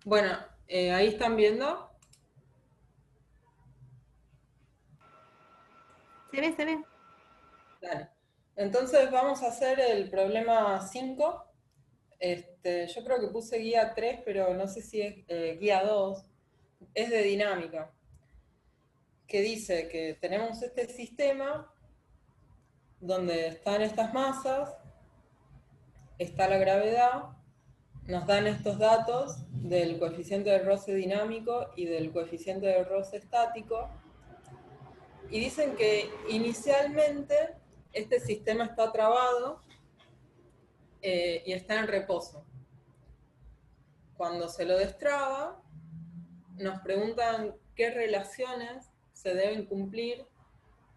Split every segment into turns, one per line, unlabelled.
Bueno, ahí están viendo.
Se ve, se ve.
Dale. Entonces vamos a hacer el problema 5. Yo creo que puse guía 3, pero no sé si es guía 2. Es de dinámica, que dice que tenemos este sistema donde están estas masas, está la gravedad, nos dan estos datos del coeficiente de roce dinámico y del coeficiente de roce estático, y dicen que inicialmente este sistema está trabado y está en reposo. Cuando se lo destraba, nos preguntan qué relaciones se deben cumplir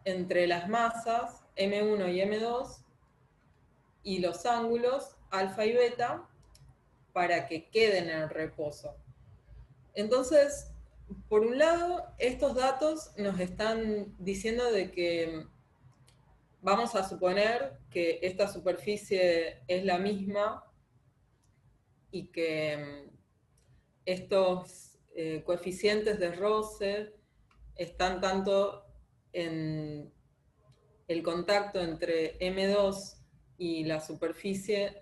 entre las masas M1 y M2 y los ángulos alfa y beta para que queden en reposo. Entonces, por un lado, estos datos nos están diciendo de que vamos a suponer que esta superficie es la misma y que estos coeficientes de roce están tanto en el contacto entre M2 y la superficie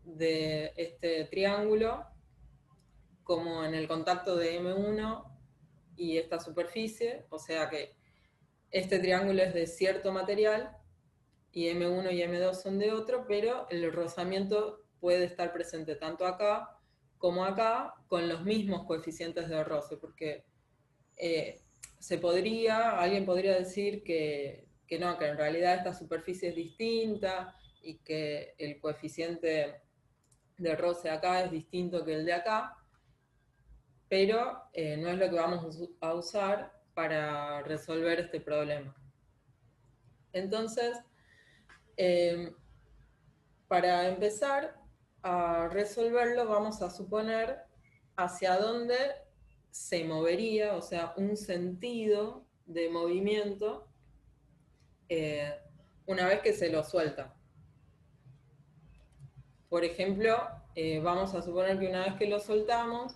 de este triángulo, como en el contacto de M1 y esta superficie, o sea que este triángulo es de cierto material y M1 y M2 son de otro, pero el rozamiento puede estar presente tanto acá como acá con los mismos coeficientes de roce, porque eh, alguien podría decir que no, que en realidad esta superficie es distinta y que el coeficiente de roce acá es distinto que el de acá, pero no es lo que vamos a usar para resolver este problema. Entonces, eh, para empezar a resolverlo, vamos a suponer hacia dónde se movería, o sea, un sentido de movimiento eh, una vez que se lo suelta. Por ejemplo, vamos a suponer que una vez que lo soltamos,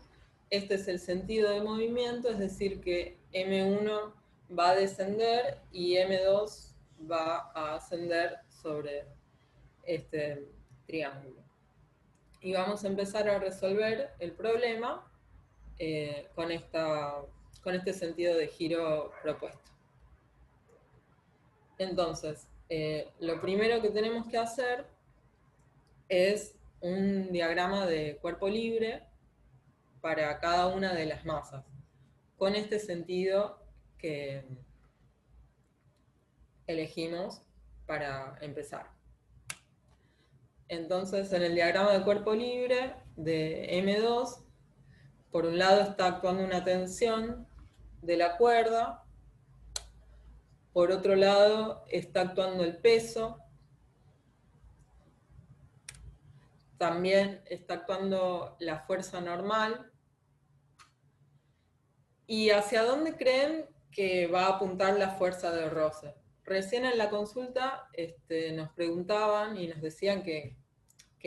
este es el sentido de movimiento, es decir, que M1 va a descender y M2 va a ascender sobre este triángulo. Y vamos a empezar a resolver el problema con este sentido de giro propuesto. Entonces, lo primero que tenemos que hacer es un diagrama de cuerpo libre para cada una de las masas, con este sentido que elegimos para empezar. Entonces, en el diagrama de cuerpo libre de M2, por un lado está actuando una tensión de la cuerda, por otro lado está actuando el peso, también está actuando la fuerza normal. ¿Y hacia dónde creen que va a apuntar la fuerza de roce? Recién en la consulta nos preguntaban y nos decían que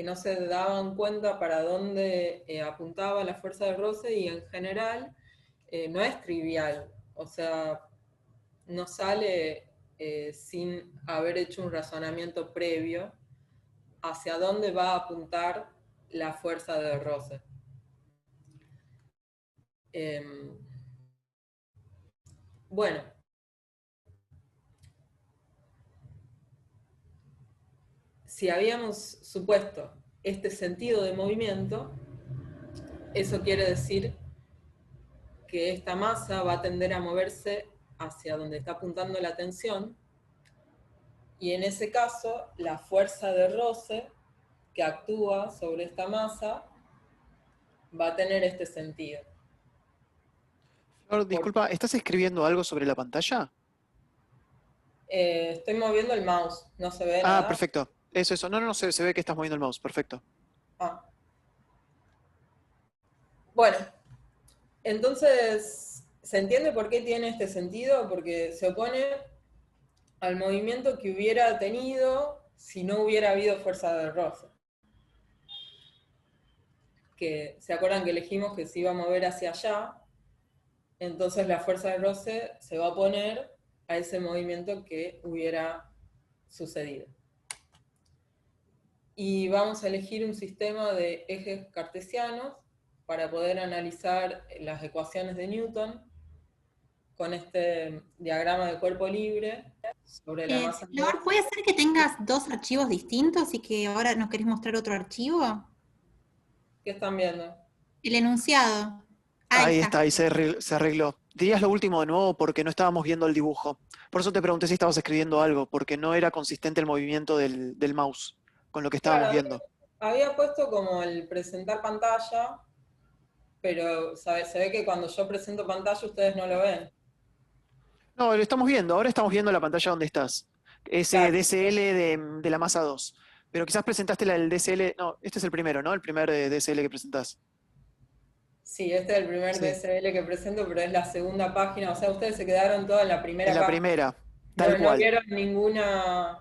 no se daban cuenta para dónde apuntaba la fuerza de roce, y en general no es trivial, o sea, no sale sin haber hecho un razonamiento previo hacia dónde va a apuntar la fuerza de roce. Bueno, si habíamos supuesto este sentido de movimiento, eso quiere decir que esta masa va a tender a moverse hacia donde está apuntando la tensión, y en ese caso la fuerza de roce que actúa sobre esta masa va a tener este sentido.
Flor,
Por,
disculpa, ¿estás escribiendo algo sobre la pantalla?
estoy moviendo el mouse, no se ve
Ah,
nada.
perfecto. Eso. No, no, no, se ve que estás moviendo el mouse. Perfecto.
Ah. Bueno, entonces, ¿se entiende por qué tiene este sentido? Porque se opone al movimiento que hubiera tenido si no hubiera habido fuerza de roce. que se acuerdan que elegimos que se iba a mover hacia allá, entonces la fuerza de roce se va a oponer a ese movimiento que hubiera sucedido. Y vamos a elegir un sistema de ejes cartesianos para poder analizar las ecuaciones de Newton con este diagrama de cuerpo libre sobre la masa de
Flor, ¿puede ser que tengas dos archivos distintos y que ahora nos querés mostrar otro archivo?
¿Qué están viendo?
El enunciado. Ahí
Ahí
está.
está, ahí se arregló. Dirías lo último de nuevo porque no estábamos viendo el dibujo. Por eso te pregunté si estabas escribiendo algo, porque no era consistente el movimiento del mouse con lo que estábamos
Claro,
viendo.
había puesto como el presentar pantalla, pero se ve que cuando yo presento pantalla ustedes no lo ven.
No, lo estamos viendo. Ahora estamos viendo la pantalla donde estás. Ese
Claro.
DSL de la masa 2. Pero quizás presentaste el DSL. No, este es el primero, ¿no? El primer DSL que presentás.
Sí, este es el primer
Sí.
DSL que presento, pero es la segunda página. O sea, ustedes se quedaron todos en la
En
primera
la
página.
primera, tal
No
cual.
vieron ninguna.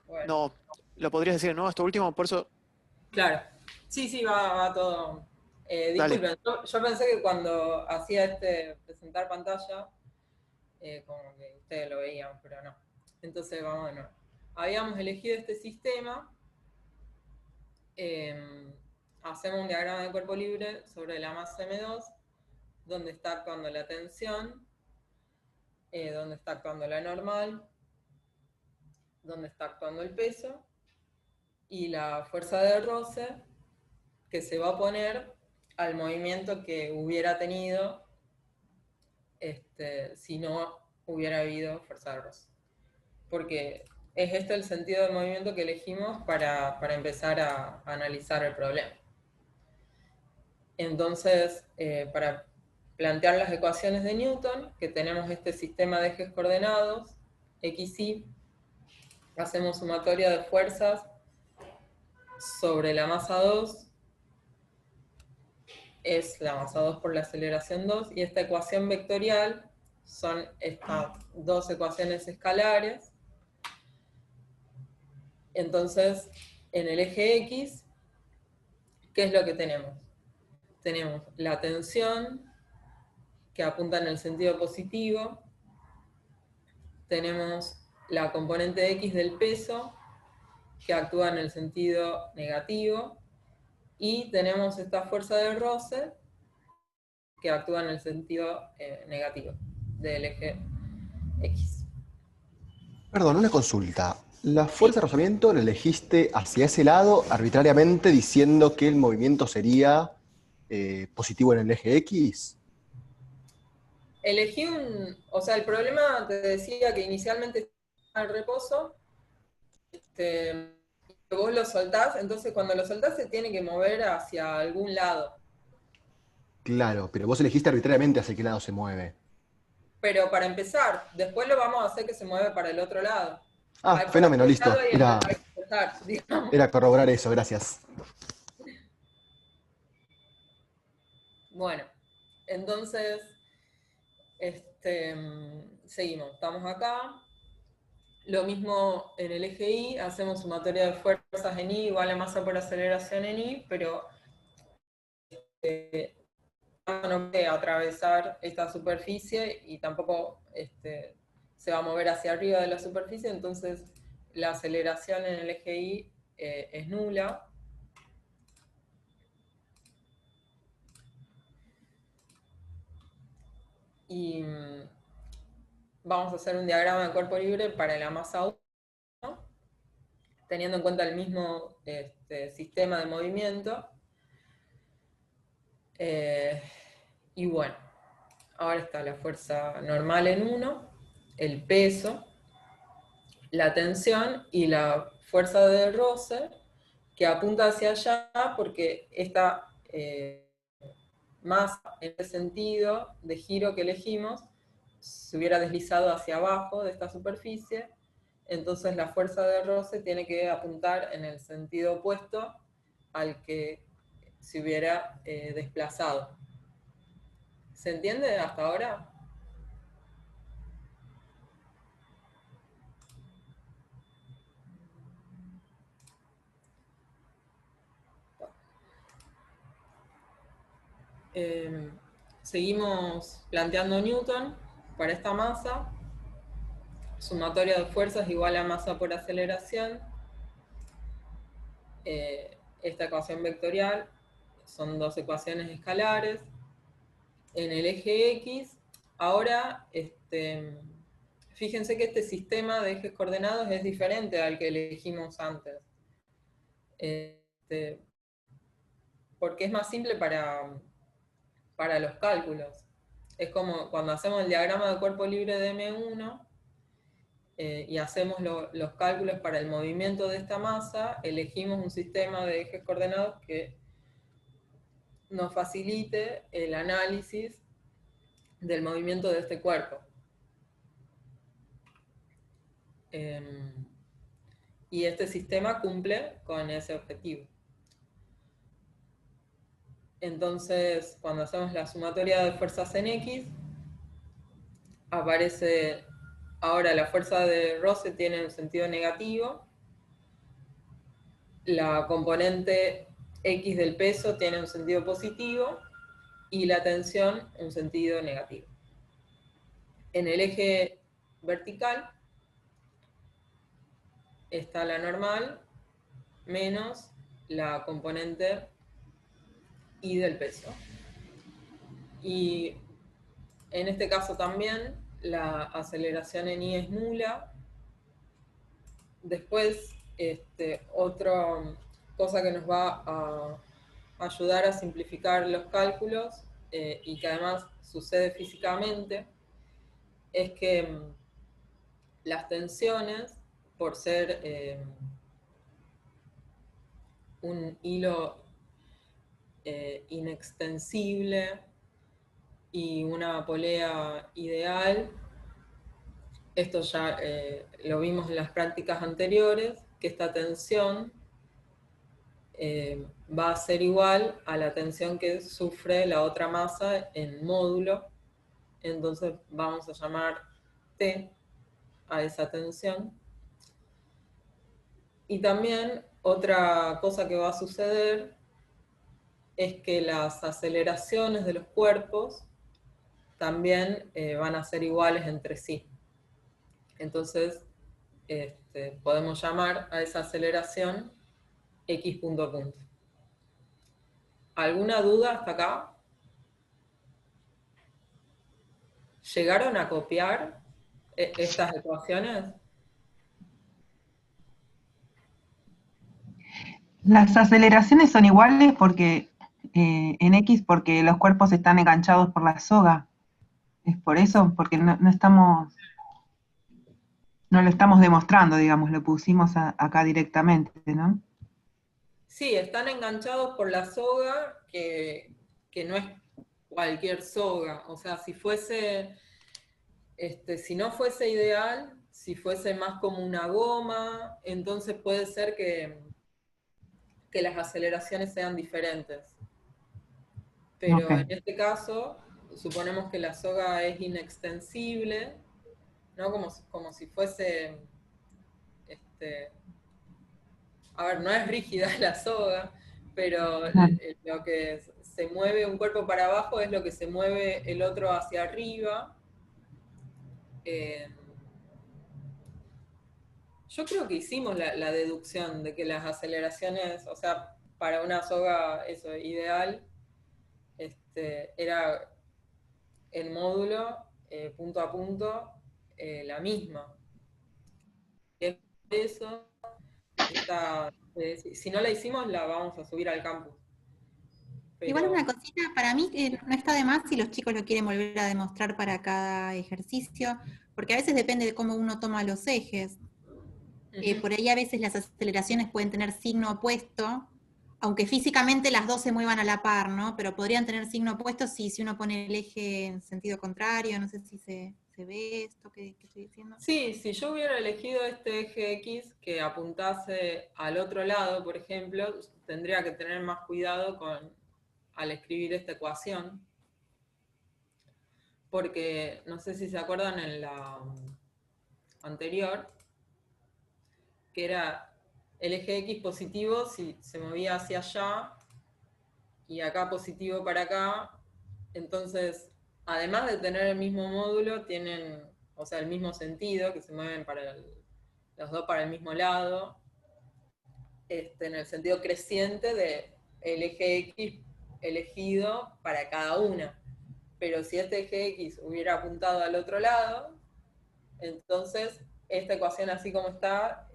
Bueno,
No, lo podrías decir, ¿no? Esto último, por eso.
claro. Sí, sí, va todo.
Dale.
Disculpen, yo pensé que cuando hacía este presentar pantalla, como que ustedes lo veían, pero no. Entonces vamos de nuevo. Habíamos elegido este sistema. Hacemos un diagrama de cuerpo libre sobre la masa M2, donde está actuando la tensión, donde está actuando la normal, donde está actuando el peso, y la fuerza de roce que se va a oponer al movimiento que hubiera tenido si no hubiera habido fuerza de roce. Porque es este el sentido del movimiento que elegimos para empezar a analizar el problema. Entonces, para plantear las ecuaciones de Newton, que tenemos este sistema de ejes coordenados, x, y, hacemos sumatoria de fuerzas sobre la masa 2, es la masa 2 por la aceleración 2, y esta ecuación vectorial son estas dos ecuaciones escalares. Entonces, en el eje X, ¿qué es lo que tenemos? Tenemos la tensión, que apunta en el sentido positivo, tenemos la componente X del peso, que actúa en el sentido negativo, y tenemos esta fuerza de roce, que actúa en el sentido negativo del eje X.
Perdón, una consulta. ¿La
Sí.
fuerza de rozamiento la elegiste hacia ese lado arbitrariamente diciendo que el movimiento sería positivo en el eje X?
Elegí o sea, el problema te decía que inicialmente estaba en reposo, vos lo soltás, entonces cuando lo soltás se tiene que mover hacia algún lado.
Claro, pero vos elegiste arbitrariamente hacia qué lado se mueve.
Pero para empezar, después lo vamos a hacer que se mueve para el otro lado.
Ah,
Hay para
fenómeno,
empezarlo
listo.
y
Era,
hay que empezar, digamos.
era corroborar eso, gracias.
Bueno, entonces, seguimos, estamos acá. Lo mismo en el eje Y, hacemos sumatoria de fuerzas en Y igual a masa por aceleración en Y, pero no puede atravesar esta superficie y tampoco se va a mover hacia arriba de la superficie, entonces la aceleración en el eje Y es nula. Y vamos a hacer un diagrama de cuerpo libre para la masa 1, teniendo en cuenta el mismo sistema de movimiento. Y bueno, ahora está la fuerza normal en 1, el peso, la tensión y la fuerza de roce, que apunta hacia allá porque esta masa, en el sentido de giro que elegimos, se hubiera deslizado hacia abajo de esta superficie, entonces la fuerza de roce tiene que apuntar en el sentido opuesto al que se hubiera desplazado. ¿Se entiende hasta ahora? Seguimos planteando Newton para esta masa. Sumatoria de fuerzas igual a masa por aceleración. Esta ecuación vectorial son dos ecuaciones escalares. En el eje X, ahora, fíjense que este sistema de ejes coordenados es diferente al que elegimos antes. Porque es más simple para los cálculos. Es como cuando hacemos el diagrama de cuerpo libre de M1 y hacemos los cálculos para el movimiento de esta masa, elegimos un sistema de ejes coordenados que nos facilite el análisis del movimiento de este cuerpo. Y este sistema cumple con ese objetivo. Entonces, cuando hacemos la sumatoria de fuerzas en X, aparece, ahora la fuerza de roce tiene un sentido negativo, la componente X del peso tiene un sentido positivo, y la tensión un sentido negativo. En el eje vertical está la normal menos la componente Y del peso. Y en este caso también la aceleración en I es nula. Después, otra cosa que nos va a ayudar a simplificar los cálculos y que además sucede físicamente, es que las tensiones, por ser un hilo inextensible y una polea ideal, esto ya lo vimos en las prácticas anteriores, que esta tensión va a ser igual a la tensión que sufre la otra masa en módulo. Entonces vamos a llamar T a esa tensión. Y también otra cosa que va a suceder es que las aceleraciones de los cuerpos también van a ser iguales entre sí. Entonces podemos llamar a esa aceleración X punto a punto. ¿Alguna duda hasta acá? ¿Llegaron a copiar estas ecuaciones?
Las aceleraciones son iguales porque en X porque los cuerpos están enganchados por la soga. Es por eso, porque no lo estamos demostrando, digamos, lo pusimos acá directamente, ¿no?
Sí, están enganchados por la soga, que no es cualquier soga. O sea, si fuese, si no fuese ideal, si fuese más como una goma, entonces puede ser que las aceleraciones sean diferentes. Pero
Okay.
en este caso, suponemos que la soga es inextensible, ¿no? Como si fuese, a ver, no es rígida la soga, pero lo que se mueve un cuerpo para abajo es lo que se mueve el otro hacia arriba. Yo creo que hicimos la deducción de que las aceleraciones, o sea, para una soga eso, ideal, era el módulo punto a punto la misma. Es por eso, si no la hicimos, la vamos a subir al campus. Pero
igual una cosita, para mí no está de más si los chicos lo quieren volver a demostrar para cada ejercicio, porque a veces depende de cómo uno toma los ejes. Por ahí a veces las aceleraciones pueden tener signo opuesto, aunque físicamente las dos se muevan a la par, ¿no? Pero podrían tener signo opuesto si uno pone el eje en sentido contrario, no sé si se ve esto que estoy diciendo.
Sí, si yo hubiera elegido este eje X que apuntase al otro lado, por ejemplo, tendría que tener más cuidado al escribir esta ecuación, porque no sé si se acuerdan en la anterior, que era el eje X positivo si se movía hacia allá, y acá positivo para acá Entonces, además de tener el mismo módulo, tienen, o sea, el mismo sentido, que se mueven los dos para el mismo lado, en el sentido creciente de el eje X elegido para cada una. Pero si este eje X hubiera apuntado al otro lado, entonces esta ecuación así como está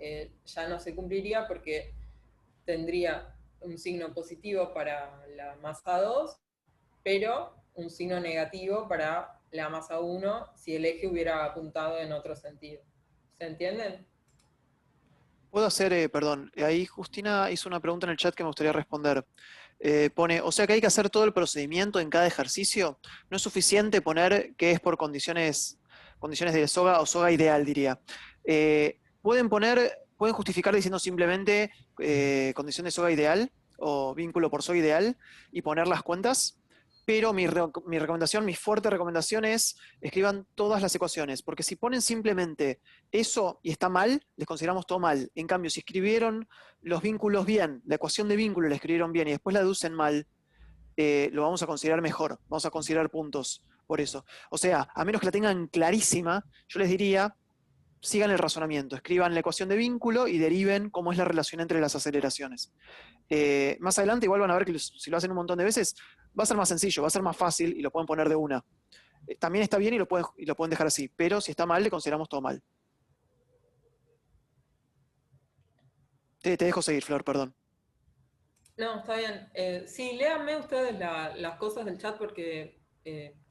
ya no se cumpliría porque tendría un signo positivo para la masa 2, pero un signo negativo para la masa 1 si el eje hubiera apuntado en otro sentido. ¿Se entienden?
Puedo hacer, perdón, ahí Justina hizo una pregunta en el chat que me gustaría responder. Pone, o sea que hay que hacer todo el procedimiento en cada ejercicio. No es suficiente poner que es por condiciones de soga o soga ideal, diría. Pueden justificar diciendo simplemente condición de soga ideal o vínculo por soga ideal y poner las cuentas. Pero mi recomendación, mi fuerte recomendación es escriban todas las ecuaciones, porque si ponen simplemente eso y está mal, les consideramos todo mal. En cambio, si escribieron los vínculos bien, la ecuación de vínculo la escribieron bien y después la deducen mal, lo vamos a considerar mejor, vamos a considerar puntos por eso. O sea, a menos que la tengan clarísima, yo les diría, sigan el razonamiento, escriban la ecuación de vínculo y deriven cómo es la relación entre las aceleraciones. Más adelante igual van a ver que si lo hacen un montón de veces, va a ser más sencillo, va a ser más fácil y lo pueden poner de una. También está bien y lo pueden dejar así, pero si está mal, le consideramos todo mal. Te dejo seguir, Flor, perdón.
No, está bien. Sí, léanme ustedes las cosas del chat porque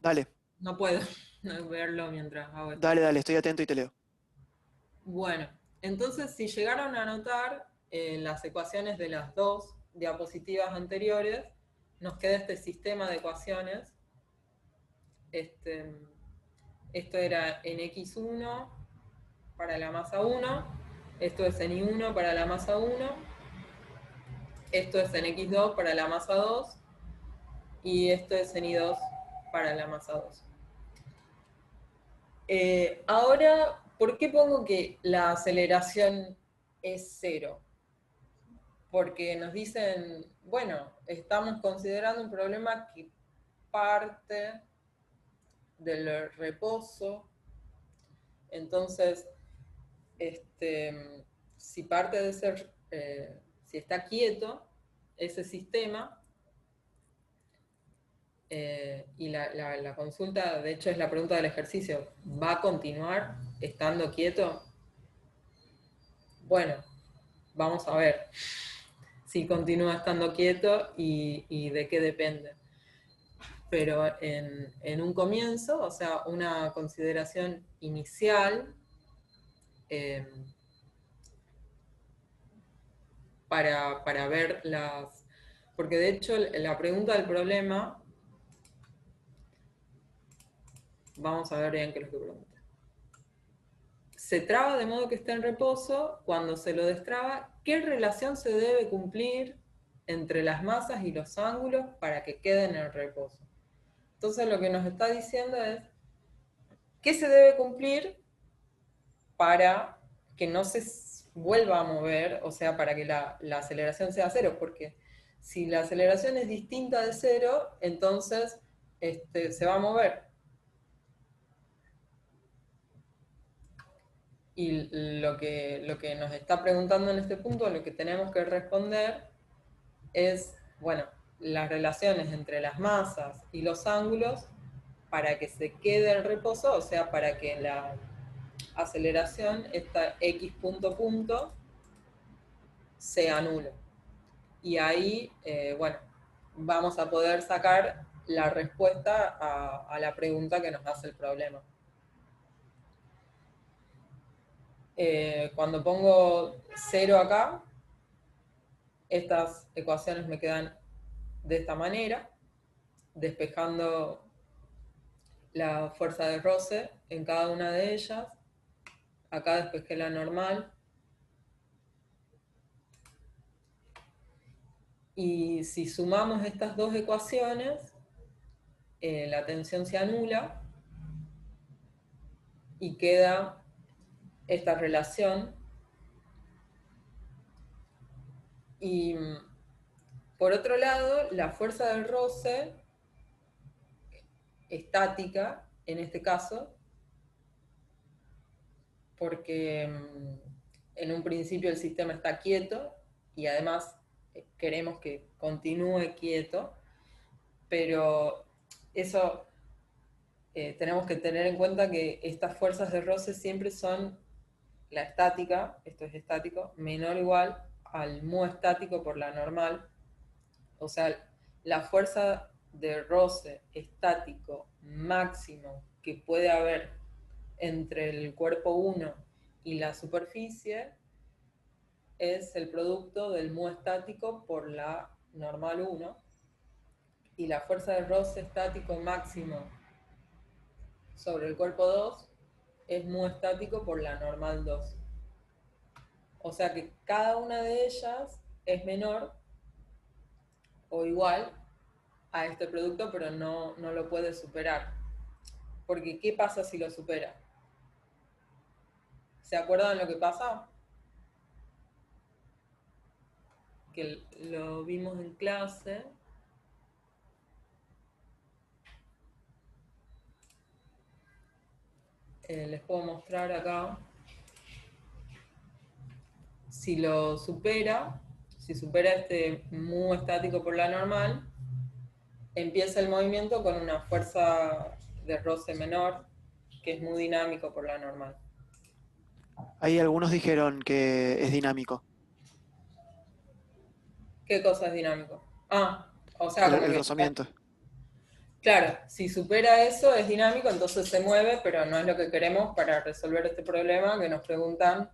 Dale,
no puedo no verlo mientras hago esto.
dale, estoy atento y te leo.
Bueno, entonces si llegaron a anotar las ecuaciones de las dos diapositivas anteriores, nos queda este sistema de ecuaciones. Esto era en X1 para la masa 1, esto es en Y1 para la masa 1, esto es en X2 para la masa 2, y esto es en Y2 para la masa 2. Ahora, ¿por qué pongo que la aceleración es 0? Porque nos dicen, bueno, estamos considerando un problema que parte del reposo, entonces, si parte de ser, si está quieto ese sistema, y la consulta, de hecho es la pregunta del ejercicio, ¿va a continuar estando quieto? Bueno, vamos a ver si continúa estando quieto y de qué depende. Pero en un comienzo, o sea, una consideración inicial, para ver las... Porque de hecho la pregunta del problema, vamos a ver bien qué es lo que pregunta. Se traba de modo que está en reposo. Cuando se lo destraba, ¿qué relación se debe cumplir entre las masas y los ángulos para que queden en reposo? Entonces lo que nos está diciendo es ¿qué se debe cumplir para que no se vuelva a mover? O sea, para que la aceleración sea cero, porque si la aceleración es distinta de cero, entonces se va a mover. Y lo que nos está preguntando en este punto, lo que tenemos que responder es, bueno, las relaciones entre las masas y los ángulos para que se quede en reposo, o sea, para que la aceleración, esta x punto punto, se anule. Y ahí, bueno, vamos a poder sacar la respuesta a la pregunta que nos hace el problema. Cuando pongo 0 acá, estas ecuaciones me quedan de esta manera, despejando la fuerza de roce en cada una de ellas. Acá despejé la normal. Y si sumamos estas dos ecuaciones, la tensión se anula y queda esta relación. Y por otro lado, la fuerza del roce estática en este caso, porque en un principio el sistema está quieto y además queremos que continúe quieto, pero eso tenemos que tener en cuenta que estas fuerzas de roce siempre son la estática, esto es estático, menor o igual al mu estático por la normal. O sea, la fuerza de roce estático máximo que puede haber entre el cuerpo 1 y la superficie es el producto del mu estático por la normal 1, y la fuerza de roce estático máximo sobre el cuerpo 2 es mu estático por la normal 2. O sea que cada una de ellas es menor o igual a este producto, pero no lo puede superar. Porque ¿qué pasa si lo supera? ¿Se acuerdan lo que pasa? Que lo vimos en clase. Les puedo mostrar acá. Si lo supera, si supera este mu estático por la normal, empieza el movimiento con una fuerza de roce menor, que es mu dinámico por la normal.
Ahí algunos dijeron que es dinámico.
¿Qué cosa es dinámico? Ah, o sea,
El
como que,
rozamiento.
claro, si supera eso es dinámico, entonces se mueve, pero no es lo que queremos para resolver este problema, que nos preguntan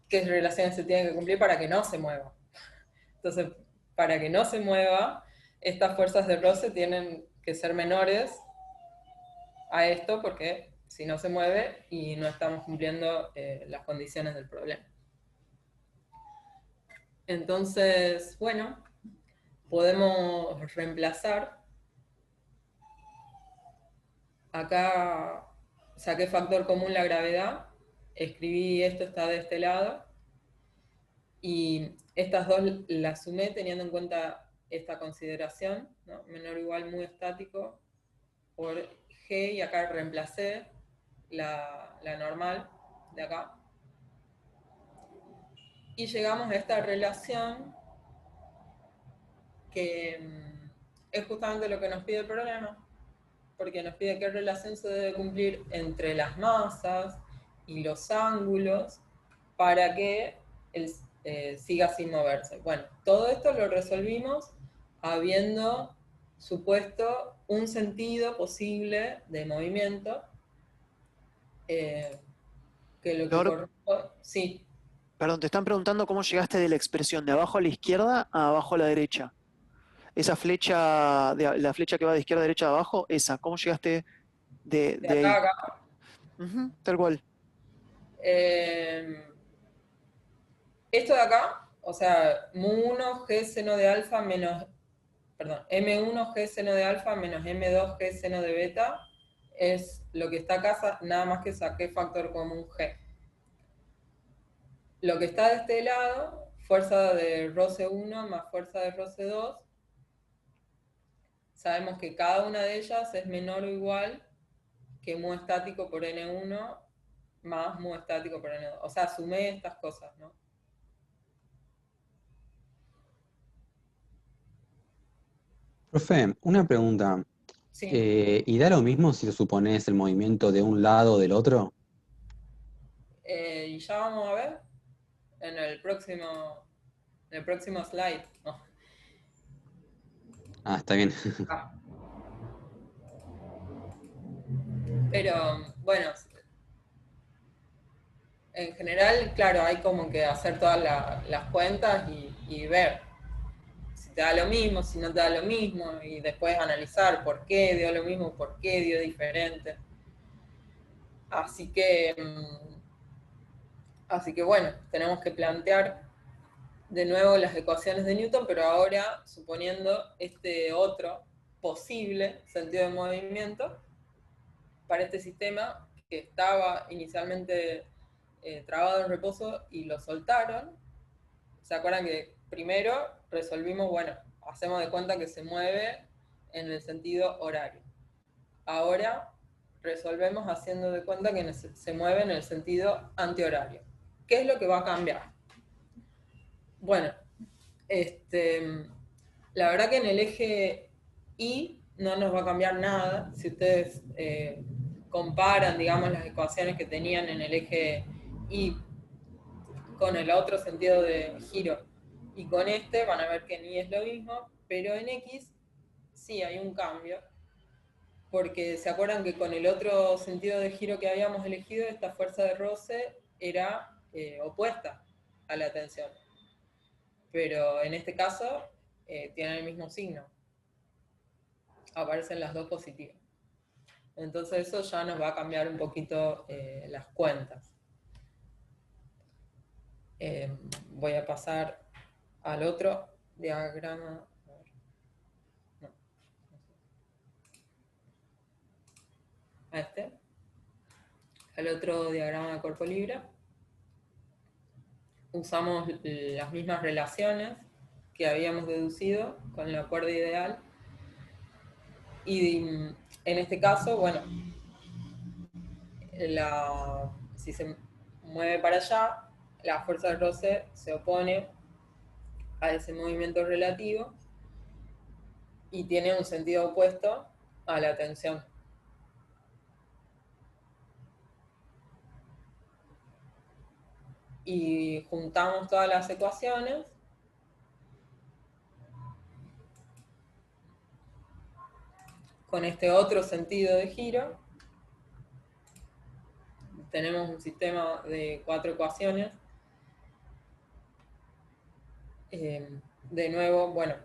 qué relaciones se tienen que cumplir para que no se mueva. Entonces, para que no se mueva, estas fuerzas de roce tienen que ser menores a esto, porque si no se mueve y no estamos cumpliendo las condiciones del problema. Entonces, bueno, podemos reemplazar. Acá saqué factor común la gravedad, escribí esto está de este lado, y estas dos las sumé teniendo en cuenta esta consideración, ¿no? Menor o igual mu estático por G, y acá reemplacé la normal de acá. Y llegamos a esta relación que es justamente lo que nos pide el problema, porque nos pide qué relación se debe cumplir entre las masas y los ángulos para que siga sin moverse. Bueno, todo esto lo resolvimos habiendo supuesto un sentido posible de movimiento, que lo que corresponde... Sí.
Perdón, te están preguntando cómo llegaste de la expresión de abajo a la izquierda a abajo a la derecha. Esa flecha, la flecha que va de izquierda a derecha a abajo, esa, ¿cómo llegaste de
De acá
ahí?
a acá.
Tal cual.
Esto de acá, o sea, mu1 g seno de alfa menos, perdón, m1 g seno de alfa menos m2 g seno de beta, es lo que está acá, nada más que saqué factor común g. Lo que está de este lado, fuerza de roce 1 más fuerza de roce 2, sabemos que cada una de ellas es menor o igual que mu estático por n1 más mu estático por n2. O sea, sumé estas cosas, ¿no?
Profe, una pregunta.
Sí.
¿Y da lo mismo si lo supones el movimiento de un lado o del otro?
Y ya vamos a ver en el próximo slide. No.
Ah, está bien.
Ah. Pero bueno, en general, claro, hay como que hacer todas las cuentas y ver si te da lo mismo, si no te da lo mismo, y después analizar por qué dio lo mismo, por qué dio diferente. Así que bueno, tenemos que plantear de nuevo las ecuaciones de Newton, pero ahora suponiendo este otro posible sentido de movimiento para este sistema que estaba inicialmente trabado en reposo y lo soltaron. ¿Se acuerdan que primero resolvimos, bueno, hacemos de cuenta que se mueve en el sentido horario? ahora resolvemos haciendo de cuenta que se mueve en el sentido antihorario. ¿Qué es lo que va a cambiar? Bueno, la verdad que en el eje Y no nos va a cambiar nada. Si ustedes comparan, digamos, las ecuaciones que tenían en el eje Y con el otro sentido de giro y con este, van a ver que en Y es lo mismo, pero en X sí hay un cambio, porque se acuerdan que con el otro sentido de giro que habíamos elegido, esta fuerza de roce era opuesta a la tensión. Pero en este caso tienen el mismo signo. Aparecen las dos positivas. Entonces eso ya nos va a cambiar un poquito las cuentas. Voy a pasar al otro diagrama. No. A este. Al otro diagrama de cuerpo libre. Usamos las mismas relaciones que habíamos deducido con la cuerda ideal. Y en este caso, bueno, si se mueve para allá, la fuerza de roce se opone a ese movimiento relativo y tiene un sentido opuesto a la tensión. Y juntamos todas las ecuaciones con este otro sentido de giro. Tenemos un sistema de 4 ecuaciones. De nuevo, bueno,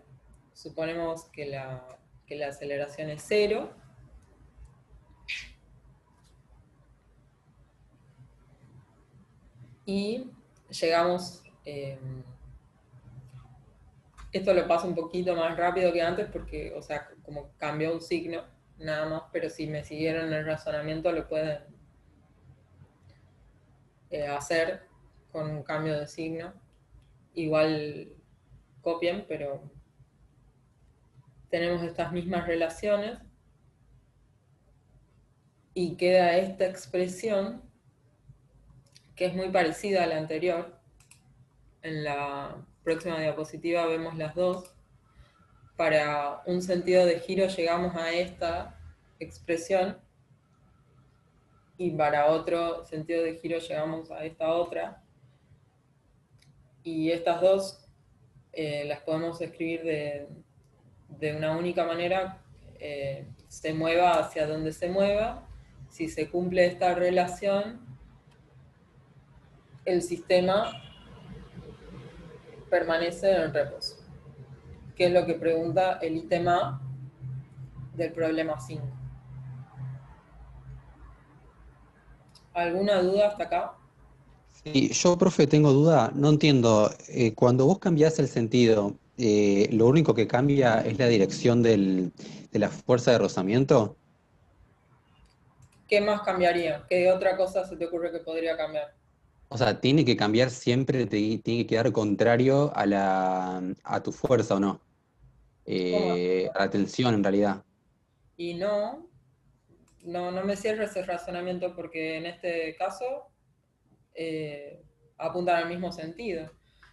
suponemos que la aceleración es 0. Y llegamos, esto lo paso un poquito más rápido que antes porque, o sea, como cambió un signo, nada más, pero si me siguieron el razonamiento lo pueden hacer con un cambio de signo. Igual copien, pero tenemos estas mismas relaciones y queda esta expresión que es muy parecida a la anterior. En la próxima diapositiva vemos las dos. Para un sentido de giro llegamos a esta expresión y para otro sentido de giro llegamos a esta otra. Y estas dos las podemos escribir de una única manera, se mueva hacia donde se mueva. Si se cumple esta relación, el sistema permanece en reposo, que es lo que pregunta el ítem A del problema 5. ¿Alguna duda hasta acá?
Sí, yo, profe, tengo duda, no entiendo. Cuando vos cambiás el sentido, ¿lo único que cambia es la dirección de la fuerza de rozamiento?
¿Qué más cambiaría? ¿Qué otra cosa se te ocurre que podría cambiar?
O sea, ¿tiene que cambiar siempre, tiene que quedar contrario a tu fuerza o no? A la tensión, en realidad.
Y no me cierres ese razonamiento porque en este caso apuntan al mismo sentido.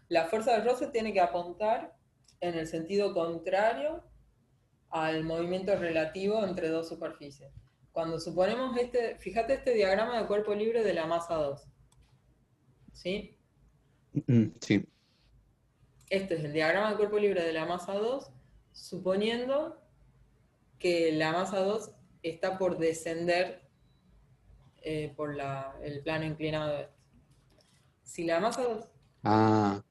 La fuerza de roce tiene que apuntar en el sentido contrario al movimiento relativo entre dos superficies. Cuando suponemos fíjate este diagrama de cuerpo libre de la masa 2. ¿Sí?
Sí.
Este es el diagrama de cuerpo libre de la masa 2, suponiendo que la masa 2 está por descender por el plano inclinado este. Si la masa 2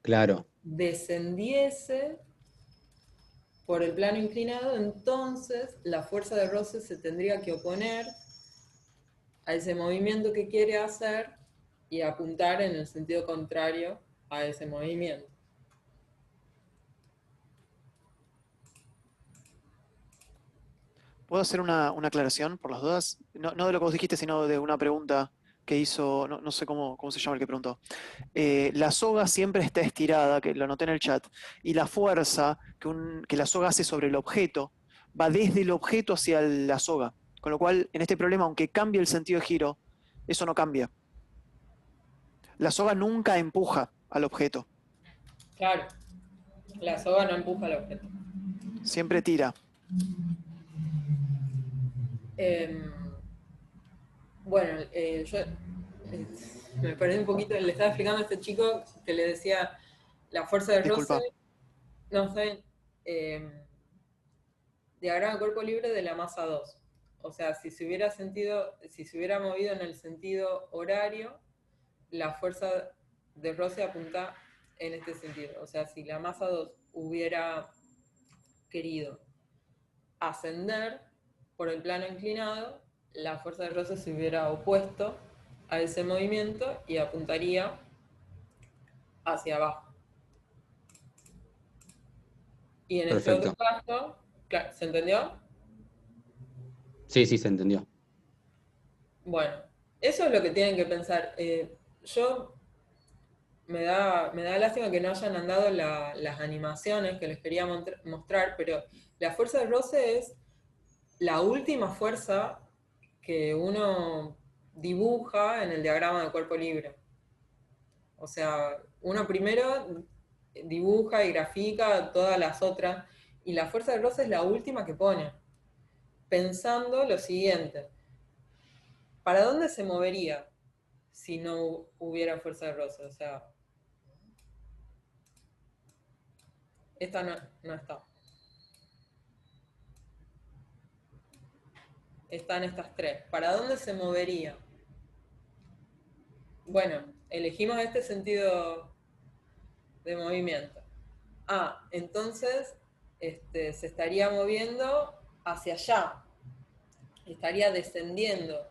claro.
descendiese por el plano inclinado, entonces la fuerza de roce se tendría que oponer a ese movimiento que quiere hacer y apuntar en el sentido contrario a ese movimiento.
¿Puedo hacer una aclaración por las dudas? No de lo que vos dijiste, sino de una pregunta que hizo, no sé cómo se llama el que preguntó. La soga siempre está estirada, que lo anoté en el chat, y la fuerza que la soga hace sobre el objeto va desde el objeto hacia la soga. Con lo cual, en este problema, aunque cambie el sentido de giro, eso no cambia. La soga nunca empuja al objeto,
Claro, la soga no empuja al objeto.
siempre tira.
Bueno, yo me perdí un poquito, le estaba explicando a este chico que le decía la fuerza de
Disculpa.
roce, no, está bien, diagrama de cuerpo libre de la masa 2. O sea, si se hubiera movido en el sentido horario, la fuerza de roce apunta en este sentido. O sea, si la masa 2 hubiera querido ascender por el plano inclinado, la fuerza de roce se hubiera opuesto a ese movimiento y apuntaría hacia abajo. Y en este otro caso, claro, ¿se entendió?
Sí, sí, se entendió.
Bueno, eso es lo que tienen que pensar. Yo me da lástima que no hayan andado las animaciones que les quería mostrar, pero la fuerza de roce es la última fuerza que uno dibuja en el diagrama de cuerpo libre. O sea, uno primero dibuja y grafica todas las otras, y la fuerza de roce es la última que pone, pensando lo siguiente: ¿para dónde se movería si no hubiera fuerza de roce? O sea, esta no está. Están estas tres. ¿Para dónde se movería? Bueno, elegimos este sentido de movimiento. Entonces se estaría moviendo hacia allá. Estaría descendiendo.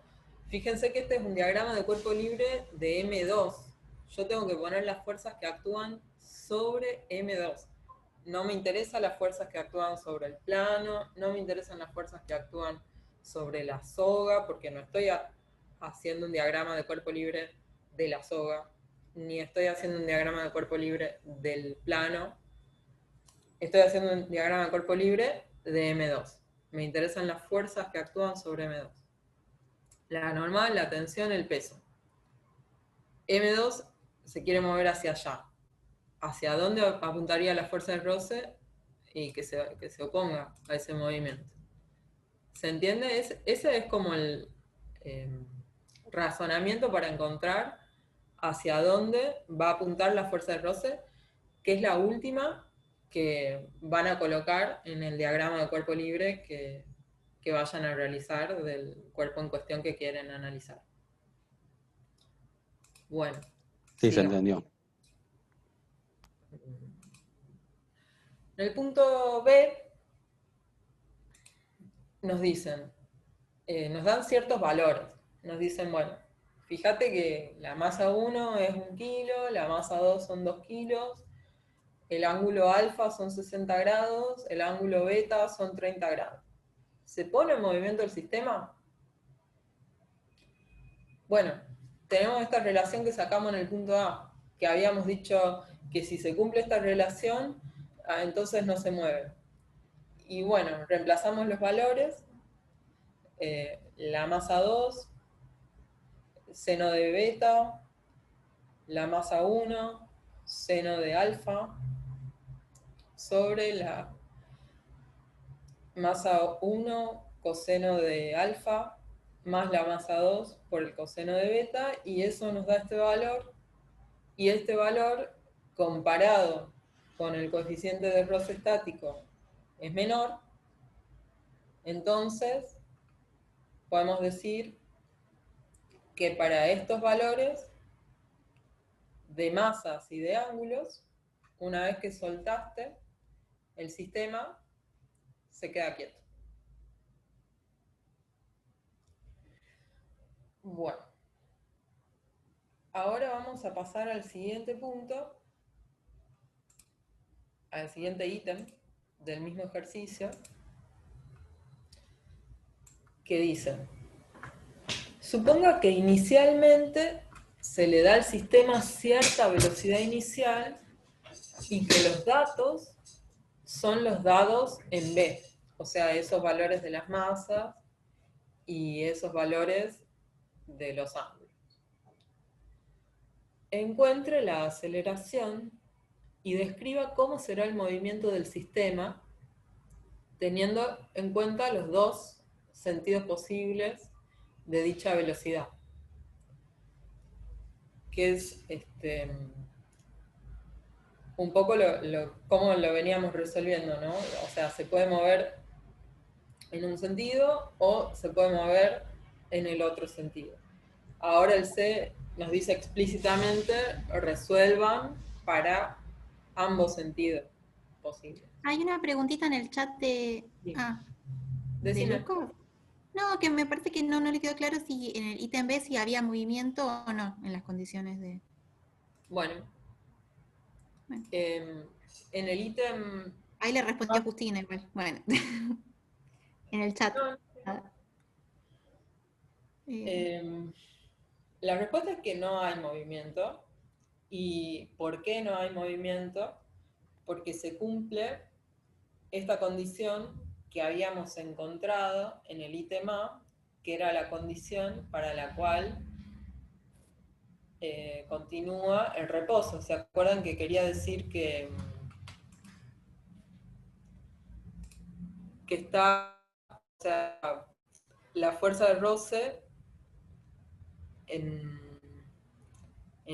Fíjense que este es un diagrama de cuerpo libre de M2. Yo tengo que poner las fuerzas que actúan sobre M2. No me interesan las fuerzas que actúan sobre el plano, no me interesan las fuerzas que actúan sobre la soga, porque no estoy haciendo un diagrama de cuerpo libre de la soga, ni estoy haciendo un diagrama de cuerpo libre del plano. Estoy haciendo un diagrama de cuerpo libre de M2. Me interesan las fuerzas que actúan sobre M2. La normal, la tensión, el peso. M2 se quiere mover hacia allá. ¿Hacia dónde apuntaría la fuerza de roce? Y que se oponga a ese movimiento. ¿Se entiende? Ese es como el razonamiento para encontrar hacia dónde va a apuntar la fuerza de roce, que es la última que van a colocar en el diagrama de cuerpo libre que vayan a realizar del cuerpo en cuestión que quieren analizar. Bueno.
Sí, se entendió.
En el punto B nos dicen, nos dan ciertos valores. Nos dicen, bueno, fíjate que la masa 1 es 1 kilo, la masa 2 son 2 kilos, el ángulo alfa son 60 grados, el ángulo beta son 30 grados. ¿Se pone en movimiento el sistema? Bueno, tenemos esta relación que sacamos en el punto A, que habíamos dicho que si se cumple esta relación, entonces no se mueve. Y bueno, reemplazamos los valores, la masa 2, seno de beta, la masa 1, seno de alfa, sobre la masa 1, coseno de alfa, más la masa 2 por el coseno de beta, y eso nos da este valor, y este valor, comparado con el coeficiente de roce estático, es menor. Entonces podemos decir que para estos valores de masas y de ángulos, una vez que soltaste, el sistema se queda quieto. Bueno, ahora vamos a pasar al siguiente punto, al siguiente ítem del mismo ejercicio, que dice: suponga que inicialmente se le da al sistema cierta velocidad inicial y que los datos son los dados en B, o sea, esos valores de las masas y esos valores de los ángulos. Encuentre la aceleración y describa cómo será el movimiento del sistema, teniendo en cuenta los dos sentidos posibles de dicha velocidad, que es un poco cómo lo veníamos resolviendo, ¿no? O sea, se puede mover en un sentido o se puede mover en el otro sentido. Ahora el C nos dice explícitamente resuelvan para ambos sentidos posibles.
Hay una preguntita en el chat de...
Sí.
¿de
Decime.
Lucas? No, que me parece que no le quedó claro si en el ítem B si había movimiento o no en las condiciones de...
Bueno.
Bueno.
En el ítem...
Ahí le respondió Justina igual. Bueno. En el chat.
La respuesta es que no hay movimiento. ¿Y por qué no hay movimiento? Porque se cumple esta condición que habíamos encontrado en el ítem A, que era la condición para la cual continúa el reposo. ¿Se acuerdan que quería decir que está, o sea, la fuerza de roce en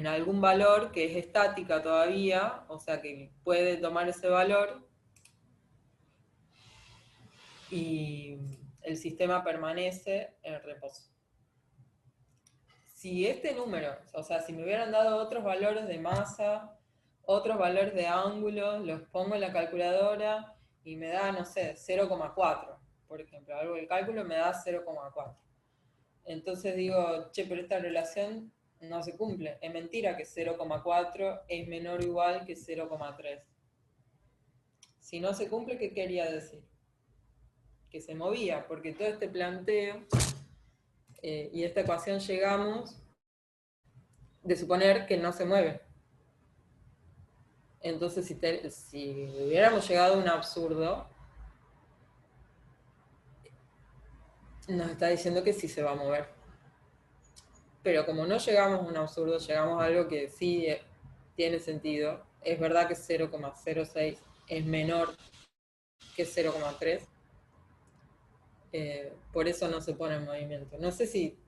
algún valor que es estática todavía, o sea que puede tomar ese valor y el sistema permanece en reposo. Si este número, o sea, si me hubieran dado otros valores de masa, otros valores de ángulo, los pongo en la calculadora y me da, no sé, 0,4, por ejemplo, algo del cálculo me da 0,4. Entonces digo, che, pero esta relación no se cumple. Es mentira que 0,4 es menor o igual que 0,3. Si no se cumple, ¿qué quería decir? Que se movía, porque todo este planteo y esta ecuación llegamos de suponer que no se mueve. Entonces, si hubiéramos llegado a un absurdo, nos está diciendo que sí se va a mover. Pero como no llegamos a un absurdo, llegamos a algo que sí tiene sentido. Es verdad que 0,06 es menor que 0,3. Por eso no se pone en movimiento. No sé si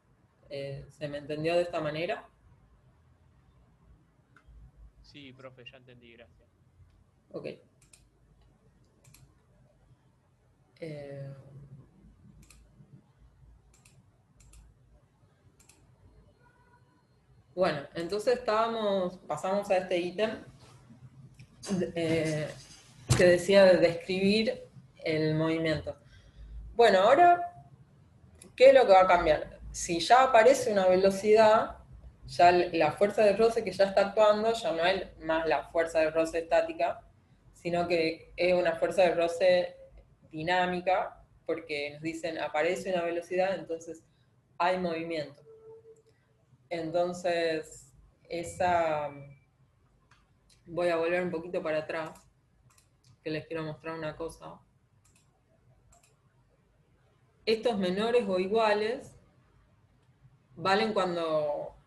se me entendió de esta manera.
Sí, profe, ya entendí, gracias.
Ok. Bueno, entonces pasamos a este ítem que decía de describir el movimiento. Bueno, ahora, ¿qué es lo que va a cambiar? Si ya aparece una velocidad, ya la fuerza de roce que ya está actuando, ya no es más la fuerza de roce estática, sino que es una fuerza de roce dinámica, porque nos dicen aparece una velocidad, entonces hay movimiento. Entonces, voy a volver un poquito para atrás, que les quiero mostrar una cosa. Estos menores o iguales valen cuando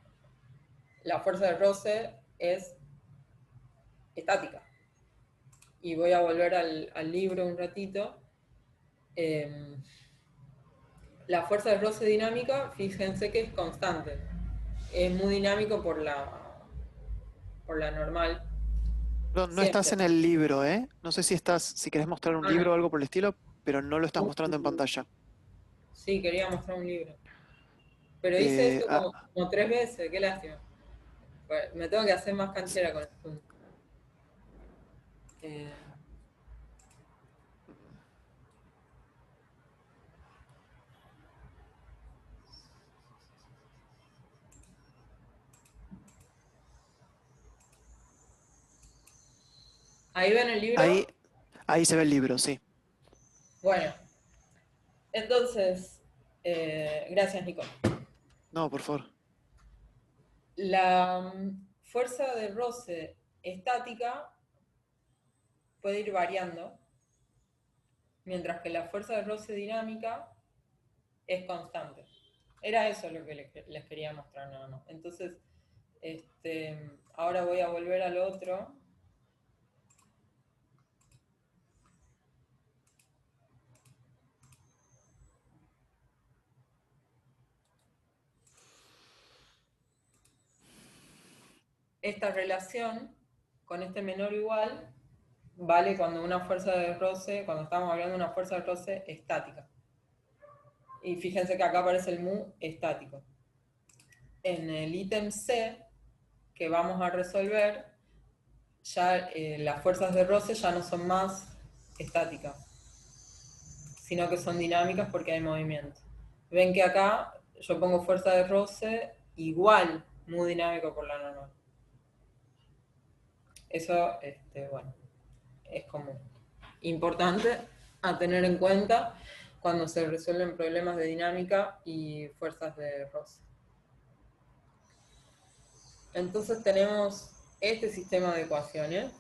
la fuerza de roce es estática. Y voy a volver al libro un ratito. La fuerza de roce dinámica, fíjense que es constante. Es muy dinámico por la normal.
No estás en el libro, ¿eh? No sé si querés mostrar un libro o algo por el estilo, pero no lo estás mostrando en pantalla.
Sí, quería mostrar un libro. Pero hice esto como 3 veces, qué lástima. Pues, me tengo que hacer más canchera con esto. ¿Ahí ven el libro?
Ahí se ve el libro, sí.
Bueno, entonces, gracias, Nico.
No, por favor.
La fuerza de roce estática puede ir variando, mientras que la fuerza de roce dinámica es constante. Era eso lo que les quería mostrar nada más. Entonces, ahora voy a volver al otro. Esta relación con este menor o igual vale cuando una fuerza de roce, cuando estamos hablando de una fuerza de roce estática. Y fíjense que acá aparece el mu estático. En el ítem C que vamos a resolver, ya las fuerzas de roce ya no son más estáticas, sino que son dinámicas porque hay movimiento. Ven que acá yo pongo fuerza de roce igual mu dinámico por la normal. Eso, bueno, es como importante a tener en cuenta cuando se resuelven problemas de dinámica y fuerzas de roce. Entonces tenemos este sistema de ecuaciones.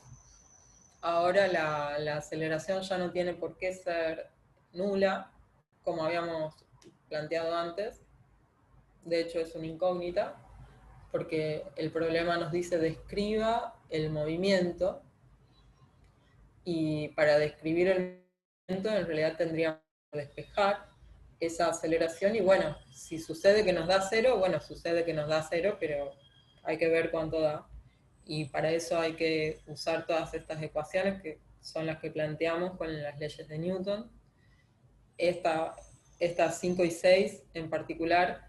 Ahora la aceleración ya no tiene por qué ser nula, como habíamos planteado antes. De hecho es una incógnita, porque el problema nos dice describa el movimiento, y para describir el movimiento en realidad tendríamos que despejar esa aceleración, y bueno, si sucede que nos da cero, bueno, sucede que nos da cero, pero hay que ver cuánto da. Y para eso hay que usar todas estas ecuaciones que son las que planteamos con las leyes de Newton. Estas 5 y 6 en particular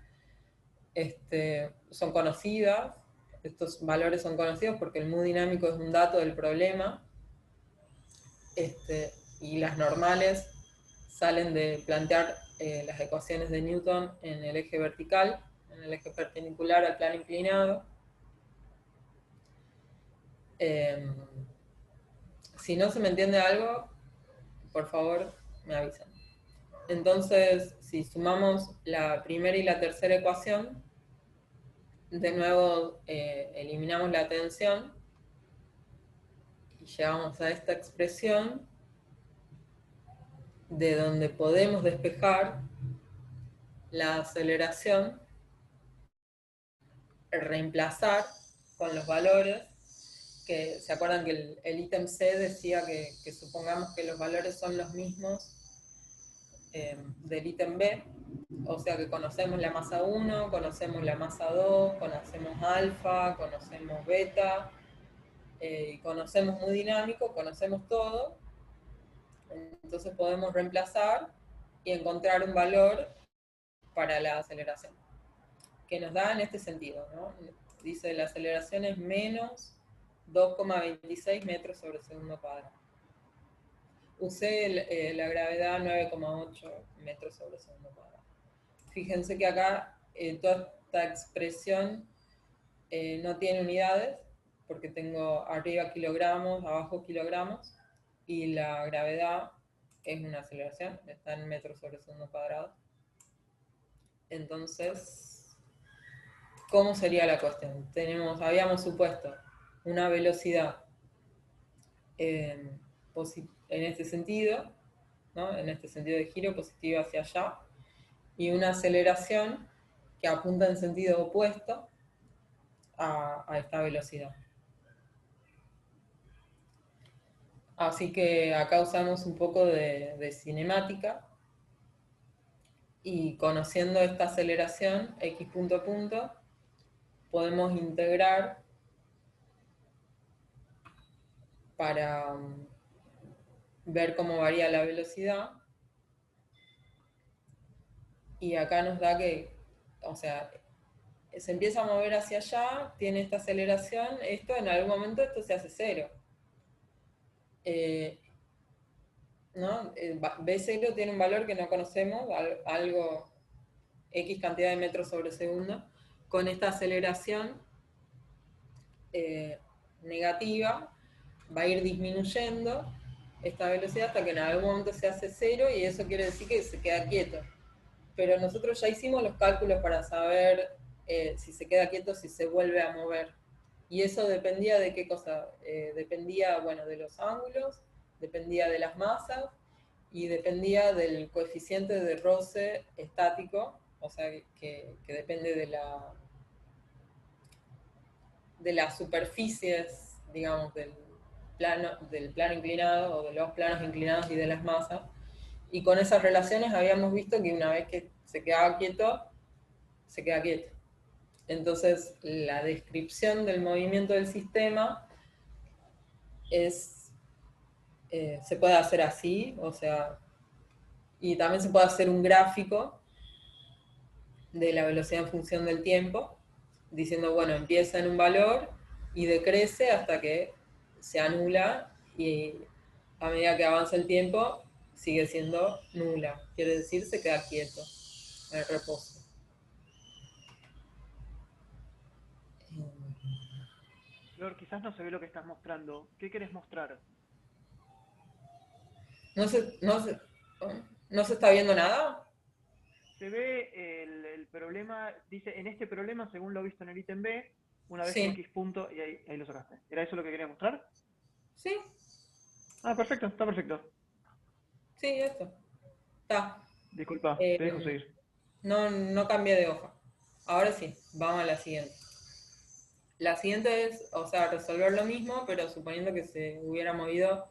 son conocidas, estos valores son conocidos porque el mu dinámico es un dato del problema, y las normales salen de plantear las ecuaciones de Newton en el eje vertical, en el eje perpendicular al plano inclinado. Si no se me entiende algo, por favor me avisan. Entonces, si sumamos la primera y la tercera ecuación, de nuevo eliminamos la tensión y llegamos a esta expresión de donde podemos despejar la aceleración, reemplazar con los valores, que se acuerdan que el ítem C decía que supongamos que los valores son los mismos del ítem B, o sea que conocemos la masa 1, conocemos la masa 2, conocemos alfa, conocemos beta, y conocemos mu dinámico, conocemos todo. Entonces podemos reemplazar y encontrar un valor para la aceleración, que nos da en este sentido, ¿no? Dice la aceleración es menos 2,26 metros sobre segundo cuadrado. Usé la gravedad 9,8 metros sobre segundo cuadrado. Fíjense que acá toda esta expresión no tiene unidades, porque tengo arriba kilogramos, abajo kilogramos, y la gravedad es una aceleración, está en metros sobre segundo cuadrado. Entonces, ¿cómo sería la cuestión? Habíamos supuesto una velocidad en este sentido, ¿no? En este sentido de giro positivo hacia allá, y una aceleración que apunta en sentido opuesto a esta velocidad. Así que acá usamos un poco de cinemática, y conociendo esta aceleración, x punto a punto, podemos integrar para ver cómo varía la velocidad. Y acá nos da que, o sea, se empieza a mover hacia allá, tiene esta aceleración, esto en algún momento esto se hace cero. ¿No? B0 tiene un valor que no conocemos, algo X cantidad de metros sobre segundo. Con esta aceleración negativa va a ir disminuyendo esta velocidad hasta que en algún momento se hace cero, y eso quiere decir que se queda quieto. Pero nosotros ya hicimos los cálculos para saber si se queda quieto, si se vuelve a mover. Y eso dependía de qué cosa. Dependía, bueno, de los ángulos, dependía de las masas y dependía del coeficiente de roce estático, o sea, que depende de las superficies, digamos, del plano inclinado o de los planos inclinados y de las masas. Y con esas relaciones habíamos visto que una vez que se quedaba quieto, se queda quieto. Entonces, la descripción del movimiento del sistema se puede hacer así, o sea, y también se puede hacer un gráfico de la velocidad en función del tiempo, diciendo, bueno, empieza en un valor y decrece hasta que se anula y a medida que avanza el tiempo sigue siendo nula. Quiere decir, se queda quieto, en el reposo.
Flor, quizás no se ve lo que estás mostrando. ¿Qué querés mostrar?
¿No no se está viendo nada?
Se ve el problema, dice, en este problema, según lo visto en el ítem B, una vez que
Sí.
X punto, y ahí lo sacaste. ¿Era eso lo que querías mostrar?
Sí,
Ah, perfecto, está perfecto.
sí, esto. Está.
Disculpa, te dejo seguir.
No cambié de hoja. Ahora sí, vamos a la siguiente. La siguiente es, o sea, resolver lo mismo, pero suponiendo que se hubiera movido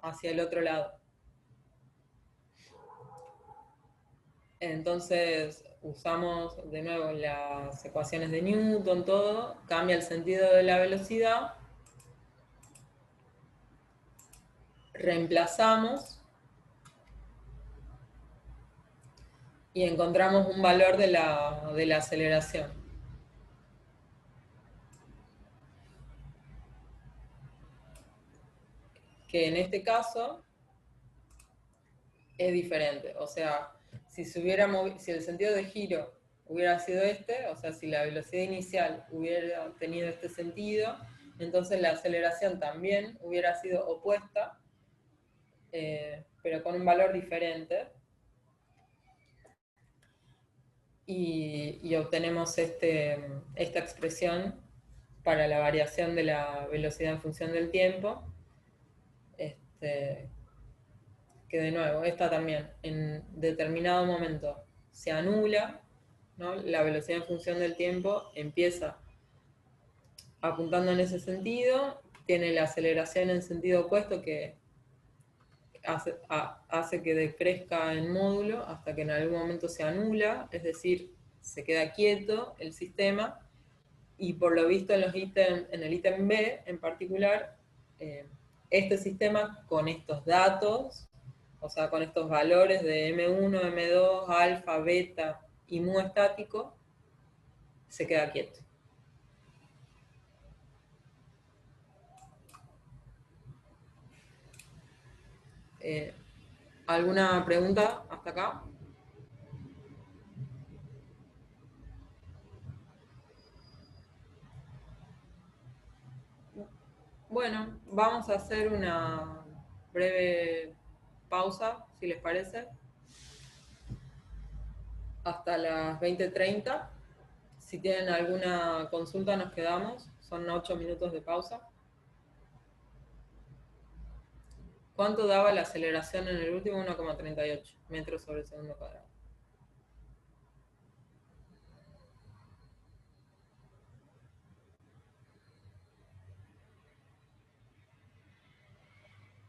hacia el otro lado. Entonces usamos de nuevo las ecuaciones de Newton, todo, cambia el sentido de la velocidad, reemplazamos y encontramos un valor de la aceleración. Que en este caso es diferente. O sea, si el sentido de giro hubiera sido este, o sea, si la velocidad inicial hubiera tenido este sentido, entonces la aceleración también hubiera sido opuesta, pero con un valor diferente. Y obtenemos esta expresión para la variación de la velocidad en función del tiempo. Que de nuevo, esta también en determinado momento se anula, ¿no? La velocidad en función del tiempo empieza apuntando en ese sentido, tiene la aceleración en sentido opuesto que hace que decrezca en módulo hasta que en algún momento se anula, es decir, se queda quieto el sistema, y por lo visto en el ítem B en particular, este sistema con estos datos, o sea, con estos valores de M1, M2, alfa, beta y mu estático, se queda quieto. ¿Alguna pregunta hasta acá? Bueno, vamos a hacer una breve pausa, si les parece, hasta las 20:30. Si tienen alguna consulta nos quedamos, son 8 minutos de pausa. ¿Cuánto daba la aceleración en el último? 1,38 metros sobre segundo cuadrado.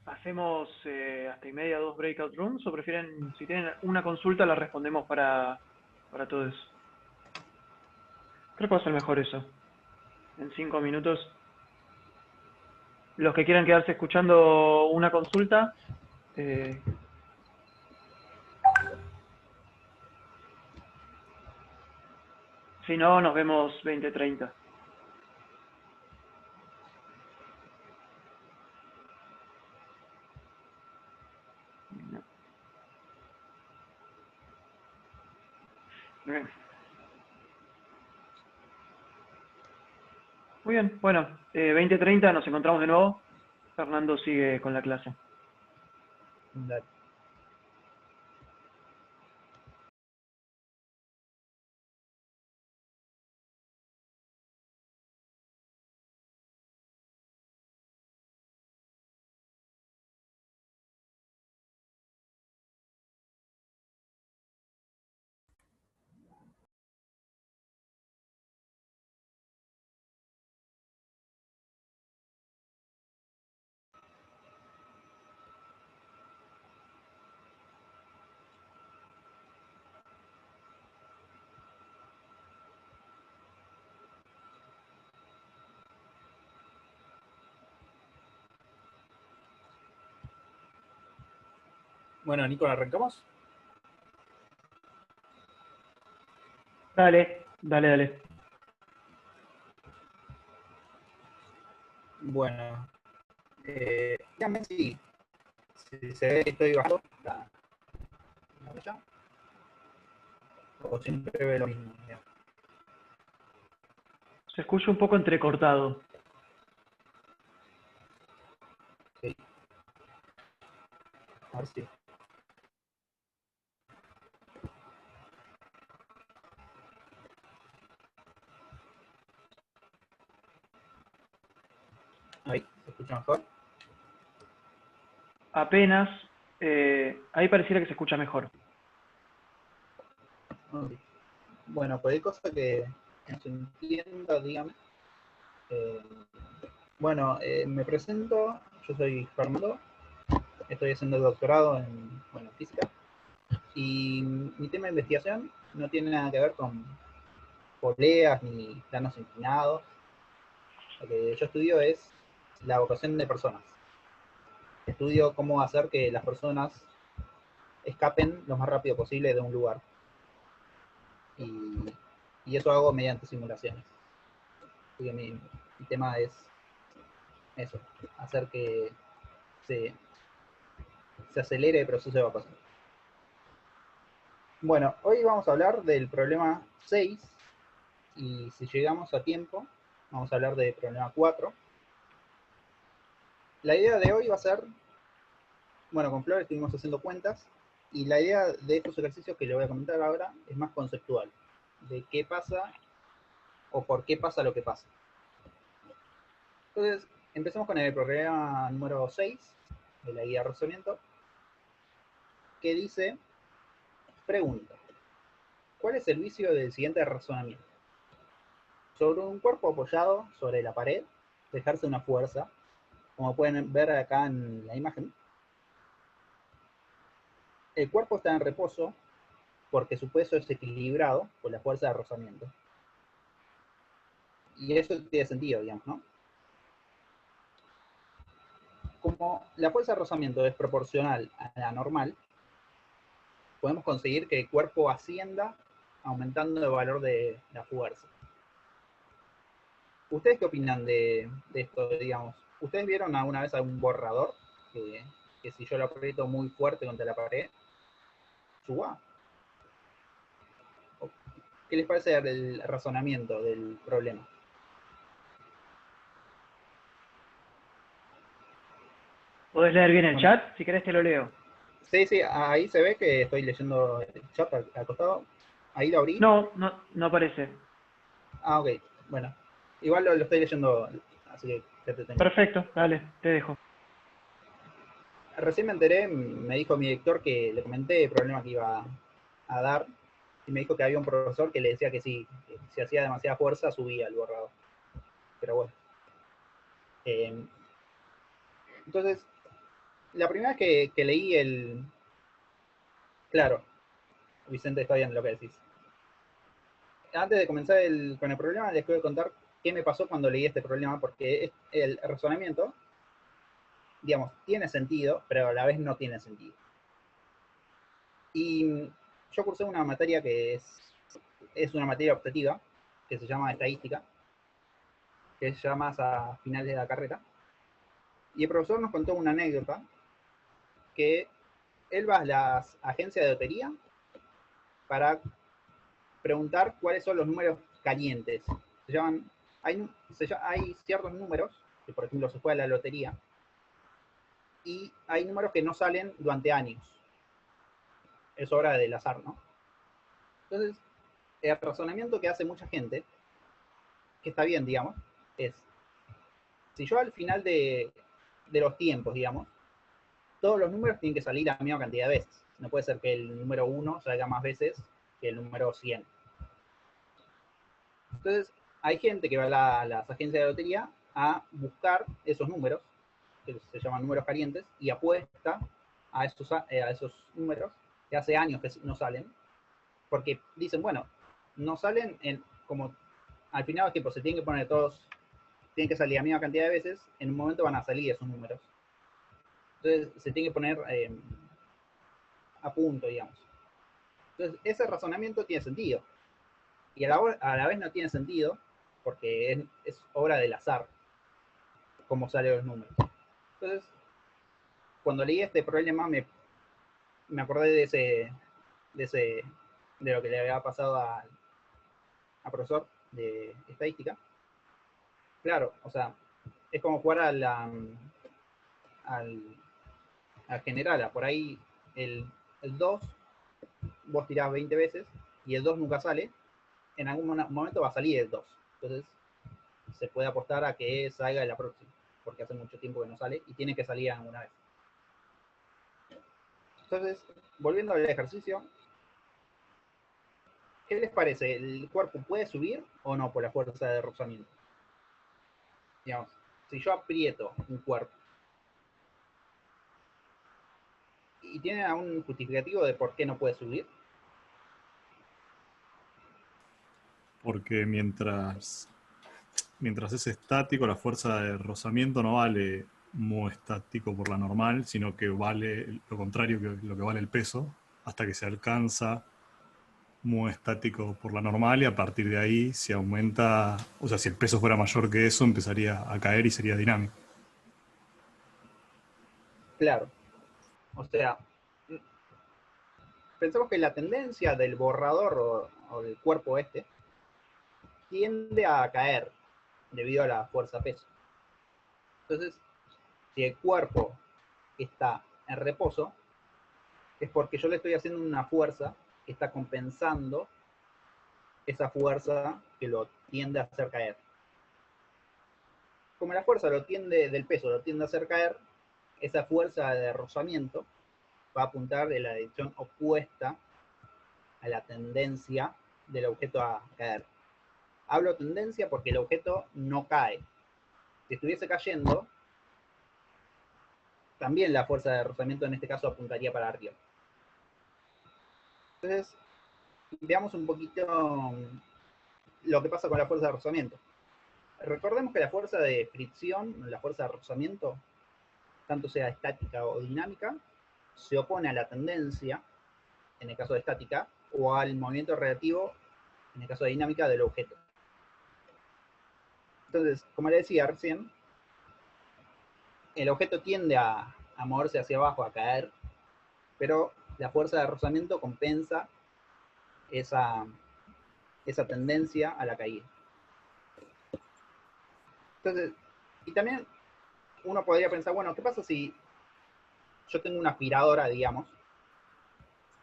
¿Hacemos hasta y media, 2 breakout rooms? ¿O prefieren, si tienen una consulta, la respondemos para todos? Creo que va a ser mejor eso. En 5 minutos. Los que quieran quedarse escuchando una consulta. Si no, nos vemos 20:30. Bien. Muy bien, bueno, 20:30 nos encontramos de nuevo. Fernando sigue con la clase.
Dale.
Bueno, Nico, ¿arrancamos?
Dale, dale, dale.
Bueno, dígame si se ve que estoy bajando la huella, o siempre ve lo mismo. Digamos.
Se escucha un poco entrecortado.
Ok. A ver si. Ahí, ¿se escucha mejor?
Apenas, ahí pareciera que se escucha mejor.
Ok. Bueno, cualquier cosa que no se entienda, dígame. Bueno, me presento, yo soy Fernando, estoy haciendo el doctorado en física, y mi tema de investigación no tiene nada que ver con poleas ni planos inclinados. Lo que yo estudio es la vocación de personas. Estudio cómo hacer que las personas escapen lo más rápido posible de un lugar. Y eso hago mediante simulaciones. Así que mi tema es eso, hacer que se acelere el proceso de evacuación. Bueno, hoy vamos a hablar del problema 6, y si llegamos a tiempo, vamos a hablar del problema 4. La idea de hoy va a ser, bueno, con Flor estuvimos haciendo cuentas, y la idea de estos ejercicios que le voy a comentar ahora es más conceptual, de qué pasa o por qué pasa lo que pasa. Entonces, empecemos con el problema número 6 de la guía de razonamiento, que dice, pregunta, ¿cuál es el vicio del siguiente razonamiento? Sobre un cuerpo apoyado sobre la pared, dejarse una fuerza, como pueden ver acá en la imagen. El cuerpo está en reposo porque su peso es equilibrado por la fuerza de rozamiento. Y eso tiene sentido, digamos, ¿no? Como la fuerza de rozamiento es proporcional a la normal, podemos conseguir que el cuerpo ascienda aumentando el valor de la fuerza. ¿Ustedes qué opinan de esto, digamos? ¿Ustedes vieron alguna vez algún borrador que si yo lo aprieto muy fuerte contra la pared, suba? ¿Qué les parece el razonamiento del problema?
¿Podés leer bien el chat? Si querés te lo leo.
Sí, ahí se ve que estoy leyendo el chat al costado. Ahí lo abrí.
No aparece.
Ah, ok. Bueno, igual lo estoy leyendo, así que te tengo.
Perfecto, dale, te dejo.
Recién me enteré, me dijo mi director que le comenté el problema que iba a dar, y me dijo que había un profesor que le decía que sí, que si hacía demasiada fuerza subía el borrador. Pero bueno. Entonces, la primera vez que leí el... Claro, Vicente, está bien lo que decís. Antes de comenzar con el problema, les quiero contar qué me pasó cuando leí este problema, porque el razonamiento, digamos, tiene sentido, pero a la vez no tiene sentido. Y yo cursé una materia que es una materia optativa, que se llama estadística, que es ya más a finales de la carrera. Y el profesor nos contó una anécdota, que él va a las agencias de lotería para preguntar cuáles son los números calientes. Hay ciertos números, que por ejemplo se juega la lotería, y hay números que no salen durante años. Es obra del azar, ¿no? Entonces, el razonamiento que hace mucha gente, que está bien, digamos, es, si yo al final de los tiempos, digamos, todos los números tienen que salir la misma cantidad de veces. No puede ser que el número 1 salga más veces que el número 100. Entonces, hay gente que va a las agencias de lotería a buscar esos números, que se llaman números calientes, y apuesta a esos números que hace años que no salen, porque dicen, bueno, no salen como al final del tiempo se tienen que poner todos, tienen que salir la misma cantidad de veces, en un momento van a salir esos números. Entonces se tiene que poner a punto, digamos. Entonces, ese razonamiento tiene sentido. Y a la vez no tiene sentido, porque es obra del azar, cómo salen los números. Entonces, cuando leí este problema, me acordé de lo que le había pasado al profesor de estadística. Claro, o sea, es como jugar al general. Por ahí el 2, vos tirás 20 veces y el 2 nunca sale. En algún momento va a salir el 2. Entonces, se puede apostar a que salga en la próxima, porque hace mucho tiempo que no sale y tiene que salir alguna vez. Entonces, volviendo al ejercicio, ¿qué les parece? ¿El cuerpo puede subir o no por la fuerza de rozamiento? Digamos, si yo aprieto un cuerpo y tiene algún justificativo de por qué no puede subir.
Porque mientras es estático, la fuerza de rozamiento no vale mu estático por la normal, sino que vale lo contrario que lo que vale el peso, hasta que se alcanza mu estático por la normal, y a partir de ahí, si aumenta, o sea, si el peso fuera mayor que eso, empezaría a caer y sería dinámico.
Claro. O sea, pensemos que la tendencia del borrador o del cuerpo tiende a caer debido a la fuerza peso. Entonces, si el cuerpo está en reposo, es porque yo le estoy haciendo una fuerza que está compensando esa fuerza que lo tiende a hacer caer. Como la fuerza del peso lo tiende a hacer caer, esa fuerza de rozamiento va a apuntar en la dirección opuesta a la tendencia del objeto a caer. Hablo tendencia porque el objeto no cae. Si estuviese cayendo, también la fuerza de rozamiento en este caso apuntaría para arriba. Entonces, veamos un poquito lo que pasa con la fuerza de rozamiento. Recordemos que la fuerza de fricción, la fuerza de rozamiento, tanto sea estática o dinámica, se opone a la tendencia, en el caso de estática, o al movimiento relativo, en el caso de dinámica, del objeto. Entonces, como le decía recién, el objeto tiende a moverse hacia abajo, a caer, pero la fuerza de rozamiento compensa esa tendencia a la caída. Entonces, y también uno podría pensar, bueno, ¿qué pasa si yo tengo una aspiradora, digamos,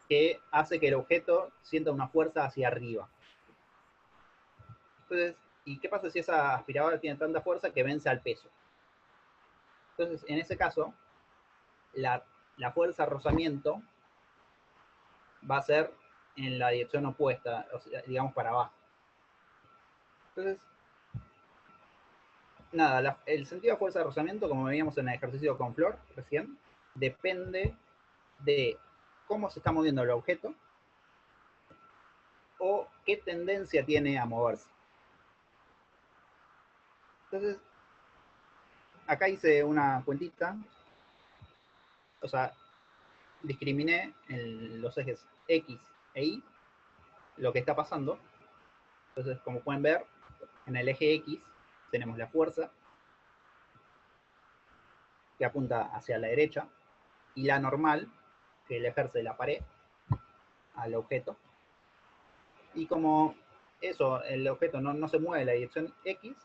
que hace que el objeto sienta una fuerza hacia arriba? Entonces, ¿y qué pasa si esa aspiradora tiene tanta fuerza que vence al peso? Entonces, en ese caso, la fuerza de rozamiento va a ser en la dirección opuesta, o sea, digamos para abajo. Entonces, nada, el sentido de fuerza de rozamiento, como veíamos en el ejercicio con Flor recién, depende de cómo se está moviendo el objeto o qué tendencia tiene a moverse. Entonces, acá hice una cuentita, o sea, discriminé en los ejes X e Y lo que está pasando. Entonces, como pueden ver, en el eje X tenemos la fuerza que apunta hacia la derecha y la normal que le ejerce la pared al objeto. Y como eso, el objeto no se mueve en la dirección X,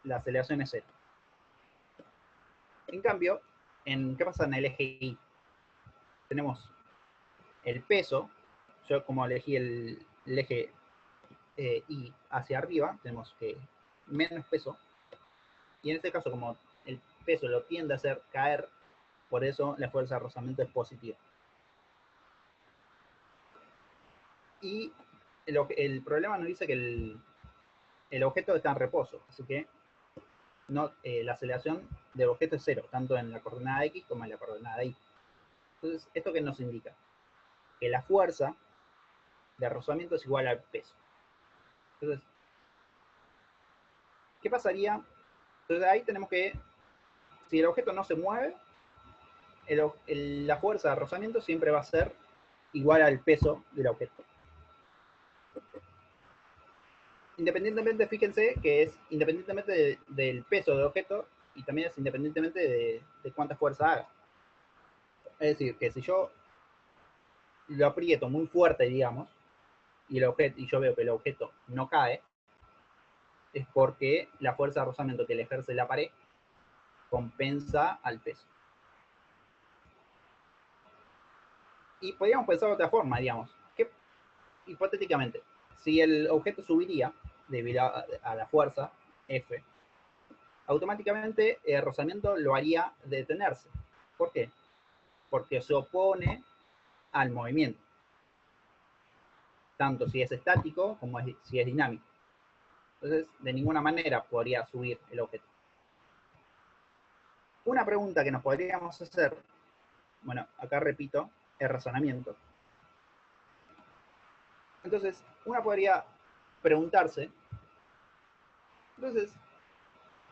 la aceleración es 0. En cambio, ¿qué pasa en el eje Y? Tenemos el peso, yo como elegí el eje Y hacia arriba, tenemos que menos peso, y en este caso como el peso lo tiende a hacer caer, por eso la fuerza de rozamiento es positiva. Y el problema nos dice que el objeto está en reposo, así que la aceleración del objeto es 0, tanto en la coordenada X como en la coordenada Y. Entonces, ¿esto qué nos indica? Que la fuerza de rozamiento es igual al peso. Entonces, ¿qué pasaría? Entonces ahí tenemos que, si el objeto no se mueve, la fuerza de rozamiento siempre va a ser igual al peso del objeto. Independientemente, fíjense que es independientemente del peso del objeto y también es independientemente de cuánta fuerza haga. Es decir, que si yo lo aprieto muy fuerte, digamos, y yo veo que el objeto no cae, es porque la fuerza de rozamiento que le ejerce la pared compensa al peso. Y podríamos pensar de otra forma, digamos, que hipotéticamente, si el objeto subiría debido a la fuerza F, automáticamente el rozamiento lo haría detenerse. ¿Por qué? Porque se opone al movimiento, tanto si es estático como si es dinámico. Entonces, de ninguna manera podría subir el objeto. Una pregunta que nos podríamos hacer, bueno, acá repito, el razonamiento. Entonces, una podría preguntarse, entonces,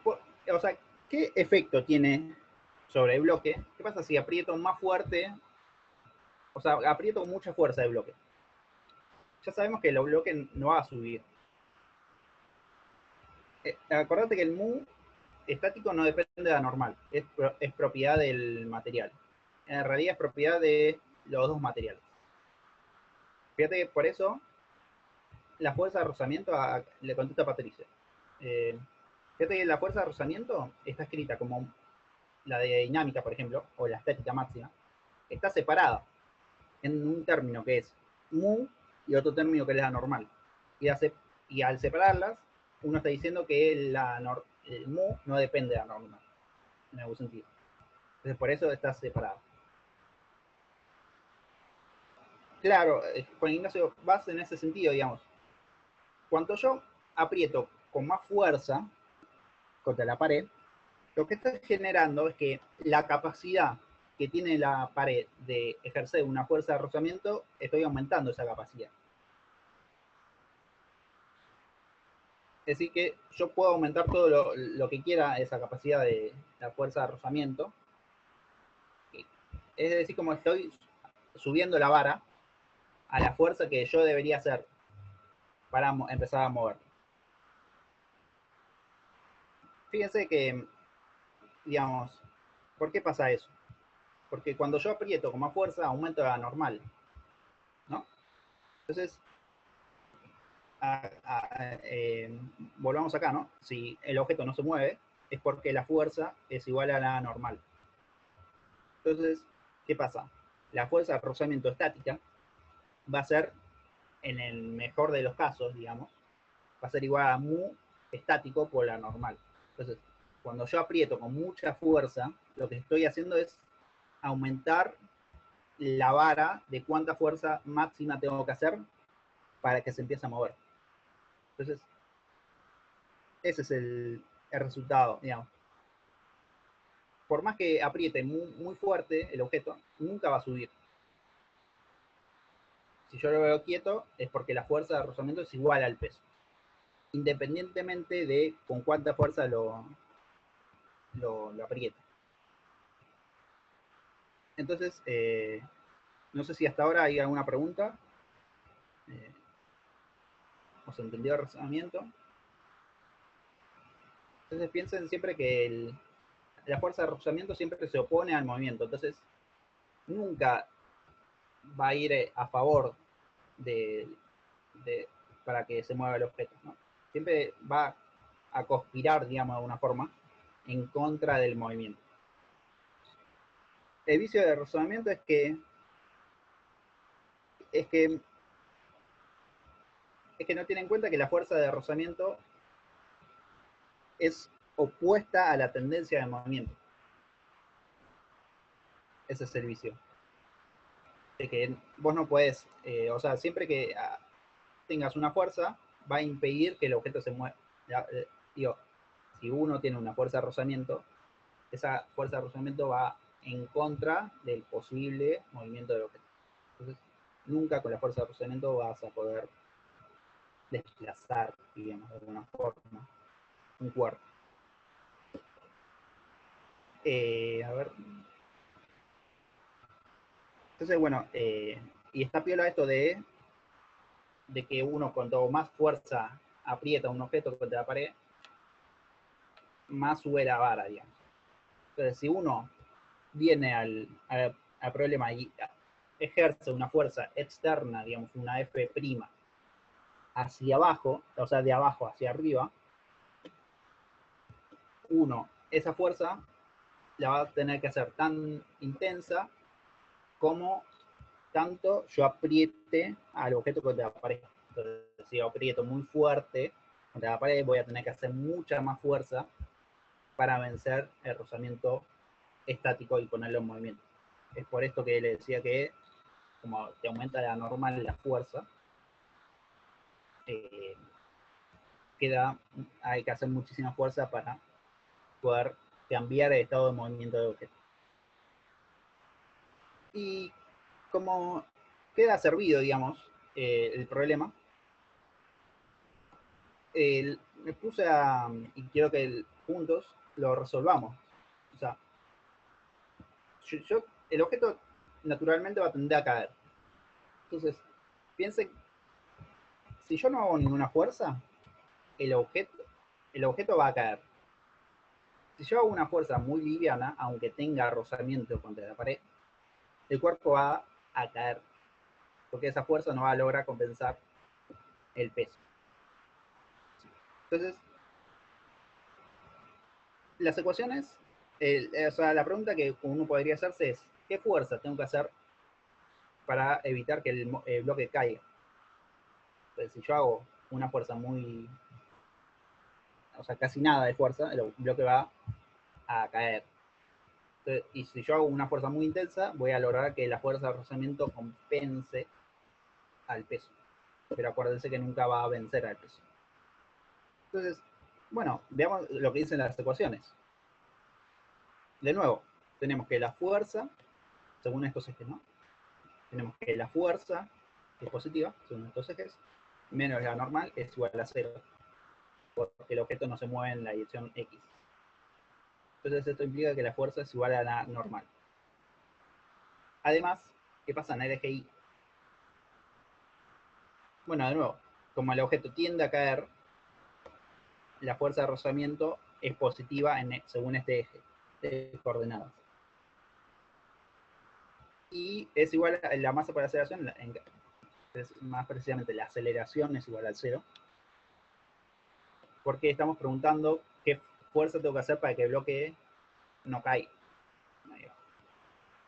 o sea, ¿qué efecto tiene sobre el bloque? ¿Qué pasa si aprieto más fuerte? O sea, aprieto con mucha fuerza el bloque. Ya sabemos que el bloque no va a subir. Acordate que el mu estático no depende de la normal, es propiedad del material. En realidad es propiedad de los dos materiales. Fíjate que por eso la fuerza de rozamiento, le contesta a Patricia. Fíjate que la fuerza de rozamiento está escrita como la de dinámica, por ejemplo, o la estática máxima, está separada en un término que es mu y otro término que es la normal. Y al separarlas, uno está diciendo que el mu no depende de la normal, en algún sentido. Entonces por eso está separado. Claro, Juan Ignacio, vas en ese sentido, digamos. Cuando yo aprieto con más fuerza contra la pared, lo que está generando es que la capacidad que tiene la pared de ejercer una fuerza de rozamiento, estoy aumentando esa capacidad. Es decir, que yo puedo aumentar todo lo que quiera esa capacidad de la fuerza de rozamiento. Es decir, como estoy subiendo la vara a la fuerza que yo debería hacer para empezar a mover. Fíjense que, digamos, ¿por qué pasa eso? Porque cuando yo aprieto con más fuerza, aumento la normal, ¿no? Entonces, volvamos acá, ¿no? Si el objeto no se mueve, es porque la fuerza es igual a la normal. Entonces, ¿qué pasa? La fuerza de rozamiento estática va a ser, en el mejor de los casos, digamos, va a ser igual a mu estático por la normal. Entonces, cuando yo aprieto con mucha fuerza, lo que estoy haciendo es aumentar la vara de cuánta fuerza máxima tengo que hacer para que se empiece a mover. Entonces, ese es el resultado, digamos. Por más que apriete muy fuerte el objeto, nunca va a subir. Si yo lo veo quieto, es porque la fuerza de rozamiento es igual al peso, independientemente de con cuánta fuerza lo apriete. Entonces, no sé si hasta ahora hay alguna pregunta. ¿O se entendió el razonamiento? Entonces piensen siempre que la fuerza de rozamiento siempre se opone al movimiento. Entonces, nunca va a ir a favor para que se mueva el objeto, ¿no? Siempre va a conspirar, digamos, de alguna forma, en contra del movimiento. El vicio del razonamiento es que no tiene en cuenta que la fuerza de rozamiento es opuesta a la tendencia de movimiento. Ese es el vicio. De que vos no podés, o sea, siempre que tengas una fuerza, va a impedir que el objeto se mueva. Digo, si uno tiene una fuerza de rozamiento, esa fuerza de rozamiento va en contra del posible movimiento del objeto. Entonces, nunca con la fuerza de rozamiento vas a poder desplazar, digamos, de alguna forma, un cuerpo. A ver. Entonces, bueno, y está piola esto de que uno cuanto más fuerza aprieta un objeto contra la pared, más sube la vara, digamos. Entonces, si uno viene al problema y ejerce una fuerza externa, digamos, una F' hacia abajo, o sea, de abajo hacia arriba, esa fuerza la va a tener que hacer tan intensa como tanto yo apriete al objeto contra la pared. Entonces, si yo aprieto muy fuerte contra la pared, voy a tener que hacer mucha más fuerza para vencer el rozamiento estático y ponerlo en movimiento. Es por esto que le decía que como te aumenta la normal la fuerza, hay que hacer muchísima fuerza para poder cambiar el estado de movimiento del objeto. Y como queda servido, digamos, el problema, me puse y quiero que juntos lo resolvamos. O sea, el objeto naturalmente va a tender a caer. Entonces, piensen, si yo no hago ninguna fuerza, el objeto va a caer. Si yo hago una fuerza muy liviana, aunque tenga rozamiento contra la pared, el cuerpo va a caer, porque esa fuerza no va a lograr compensar el peso. Entonces, las ecuaciones, o sea, la pregunta que uno podría hacerse es, ¿qué fuerza tengo que hacer para evitar que el bloque caiga? Entonces, si yo hago una fuerza muy, o sea, casi nada de fuerza, el bloque va a caer. Entonces, y si yo hago una fuerza muy intensa, voy a lograr que la fuerza de rozamiento compense al peso. Pero acuérdense que nunca va a vencer al peso. Entonces, bueno, veamos lo que dicen las ecuaciones. De nuevo, tenemos que la fuerza, según estos ejes, ¿no? Tenemos que la fuerza, que es positiva, según estos ejes, menos la normal es igual a 0, porque el objeto no se mueve en la dirección X. Entonces esto implica que la fuerza es igual a la normal. Además, ¿qué pasa en el eje Y? Bueno, de nuevo, como el objeto tiende a caer, la fuerza de rozamiento es positiva según este eje de coordenadas. Y es igual a la masa por aceleración, más precisamente la aceleración es igual al 0, porque estamos preguntando qué fuerza tengo que hacer para que el bloque no caiga.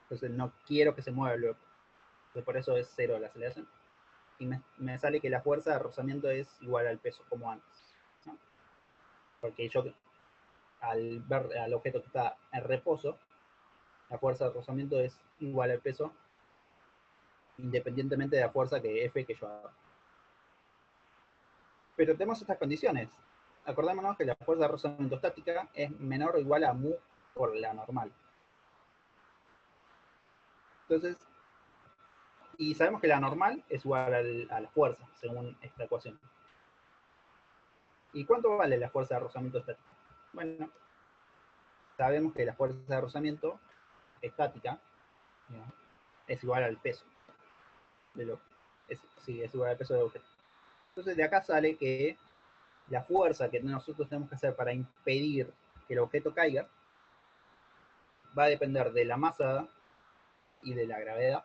Entonces no quiero que se mueva el bloque. Entonces por eso es 0 la aceleración. Y me sale que la fuerza de rozamiento es igual al peso, como antes, ¿no? Porque yo, al ver al objeto que está en reposo, la fuerza de rozamiento es igual al peso, independientemente de la fuerza que F que yo haga. Pero tenemos estas condiciones. Acordémonos que la fuerza de rozamiento estática es menor o igual a mu por la normal. Entonces, y sabemos que la normal es igual a la fuerza, según esta ecuación. ¿Y cuánto vale la fuerza de rozamiento estática? Bueno, sabemos que la fuerza de rozamiento estática, ¿no?, es igual al peso del objeto. Sí, es igual al peso del objeto. Entonces de acá sale que la fuerza que nosotros tenemos que hacer para impedir que el objeto caiga va a depender de la masa y de la gravedad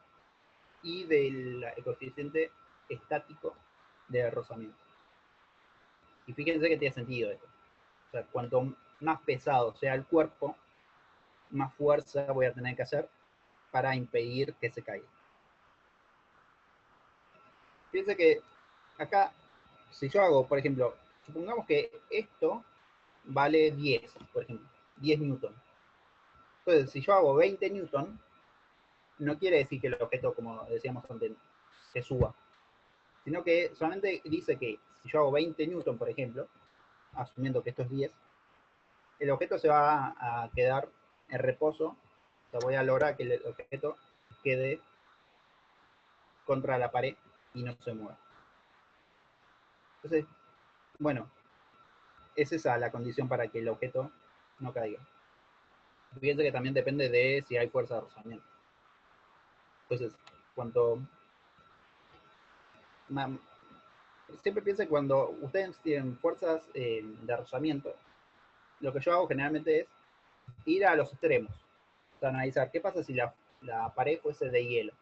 y del coeficiente estático de rozamiento. Y fíjense que tiene sentido esto. O sea, cuanto más pesado sea el cuerpo, más fuerza voy a tener que hacer para impedir que se caiga. Fíjense que acá, si yo hago, por ejemplo, supongamos que esto vale 10, por ejemplo, 10 newton. Entonces, si yo hago 20 newton, no quiere decir que el objeto, como decíamos antes, se suba, sino que solamente dice que si yo hago 20 newton, por ejemplo, asumiendo que esto es 10, el objeto se va a quedar en reposo, o sea, voy a lograr que el objeto quede contra la pared y no se mueva. Entonces, bueno, es esa la condición para que el objeto no caiga. Fíjense que también depende de si hay fuerza de rozamiento. Entonces, cuando siempre piensen cuando ustedes tienen fuerzas de rozamiento, lo que yo hago generalmente es ir a los extremos. O sea, analizar qué pasa si la pared fuese de hielo.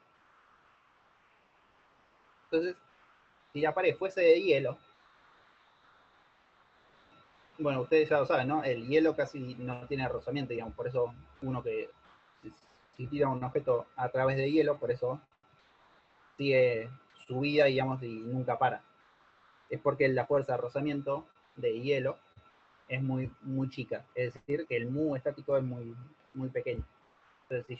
Entonces, si la pared fuese de hielo, bueno, ustedes ya lo saben, ¿no? El hielo casi no tiene rozamiento, digamos, por eso uno que si tira un objeto a través de hielo, por eso sigue su vida, digamos, y nunca para. Es porque la fuerza de rozamiento de hielo es muy chica, es decir, que el mu estático es muy pequeño. Entonces,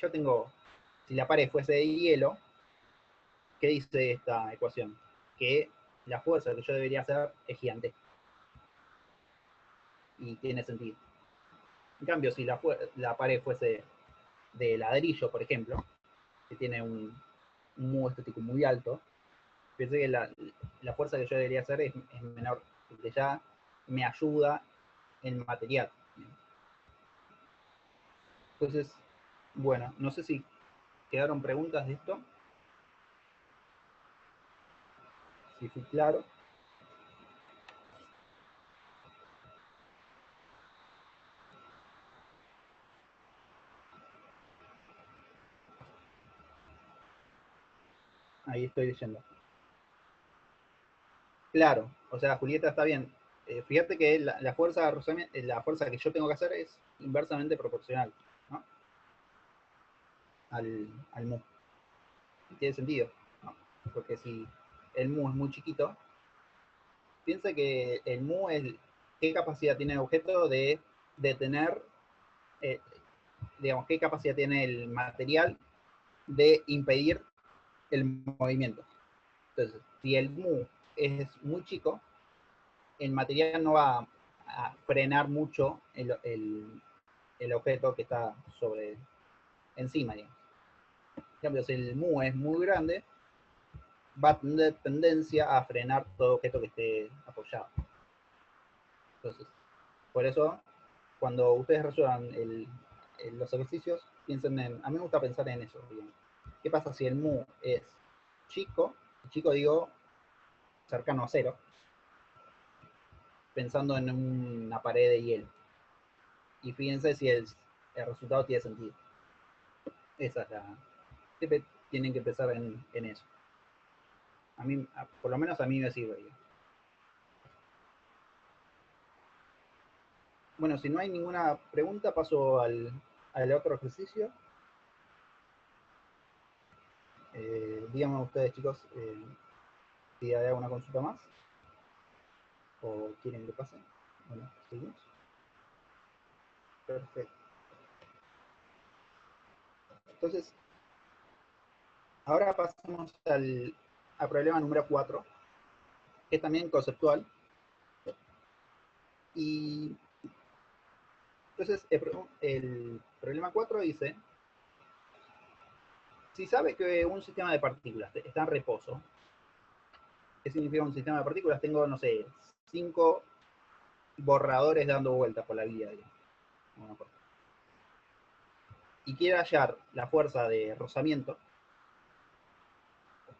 si la pared fuese de hielo, ¿qué dice esta ecuación? Que la fuerza que yo debería hacer es gigantesca. Y tiene sentido. En cambio, si la pared fuese de ladrillo, por ejemplo, que tiene un mu estático muy alto, pensé que la fuerza que yo debería hacer es menor, porque ya me ayuda el material. Entonces, bueno, no sé si quedaron preguntas de esto. Si fui claro. Ahí estoy leyendo. Claro, o sea, Julieta está bien. Fíjate que la fuerza que yo tengo que hacer es inversamente proporcional, ¿no? al mu. Tiene sentido, ¿no? Porque si el mu es muy chiquito, piensa que el mu es qué capacidad tiene el objeto de detener, digamos, qué capacidad tiene el material de impedir el movimiento. Entonces, si el mu es muy chico, el material no va a frenar mucho el objeto que está encima, digamos. En cambio, si el mu es muy grande, va a tener tendencia a frenar todo objeto que esté apoyado. Entonces, por eso, cuando ustedes resuelvan los ejercicios, piensen a mí me gusta pensar en eso, digamos. ¿Qué pasa si el mu es chico? Chico digo, cercano a cero, pensando en una pared de hielo. Y fíjense si el resultado tiene sentido. Esa es siempre tienen que pensar en eso. A mí, por lo menos a mí me sirve. Bueno, si no hay ninguna pregunta, paso al otro ejercicio. Díganme ustedes, chicos, si hay alguna consulta más o quieren que pase. Bueno, seguimos. Perfecto. Entonces, ahora pasamos al problema número 4, que es también conceptual. Y entonces el problema 4 dice, si sabe que un sistema de partículas está en reposo, ¿qué significa un sistema de partículas? Tengo, no sé, 5 borradores dando vueltas por la vía. Y quiere hallar la fuerza de rozamiento,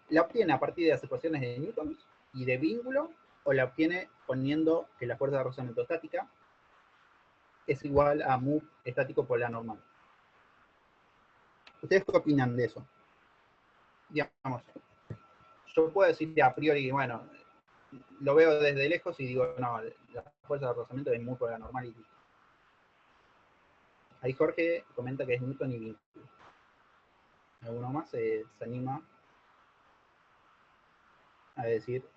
¿la obtiene a partir de las ecuaciones de Newton y de vínculo, o la obtiene poniendo que la fuerza de rozamiento estática es igual a mu estático por la normal? ¿Ustedes qué opinan de eso? Digamos, yo puedo decir a priori, bueno, lo veo desde lejos y digo, no, la fuerza de rozamiento es mu por la normal. Y ahí Jorge comenta que es Newton y vínculo. ¿Alguno más se anima a decir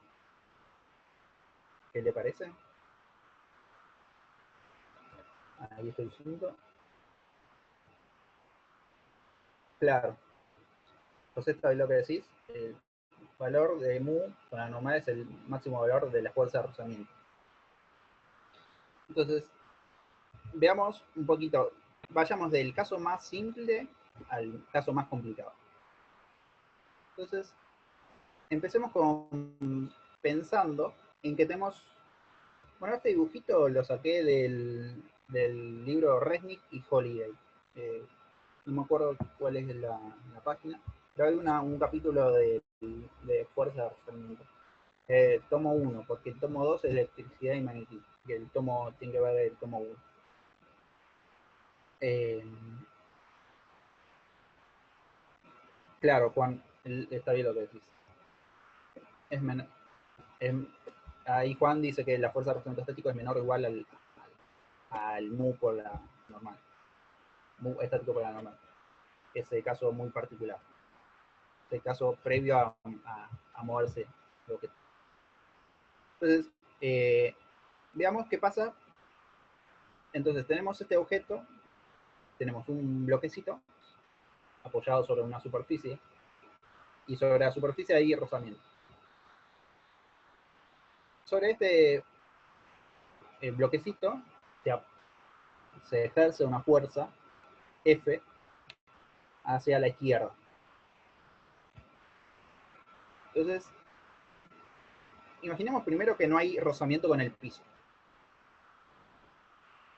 qué le parece? Ahí estoy diciendo. Claro. Entonces, ¿sabes lo que decís? El valor de mu con la normal es el máximo valor de la fuerza de rozamiento. Entonces, veamos un poquito, vayamos del caso más simple al caso más complicado. Entonces, empecemos pensando en que tenemos, bueno, este dibujito lo saqué del libro Resnick y Holiday. No me acuerdo cuál es la página, Pero hay un capítulo de fuerza de rozamiento. Tomo 1, porque el tomo 2 es electricidad y magnetismo. Y el tomo tiene que ver el tomo 1. Claro, Juan, está bien lo que decís. Ahí Juan dice que la fuerza de rozamiento estático es menor o igual al mu por la normal. Mu estático por la normal. Ese caso muy particular. Ese caso previo a moverse el objeto. Entonces, veamos qué pasa. Entonces, tenemos este objeto, tenemos un bloquecito apoyado sobre una superficie, y sobre la superficie hay rozamiento. Sobre este bloquecito se ejerce una fuerza F hacia la izquierda. Entonces, imaginemos primero que no hay rozamiento con el piso.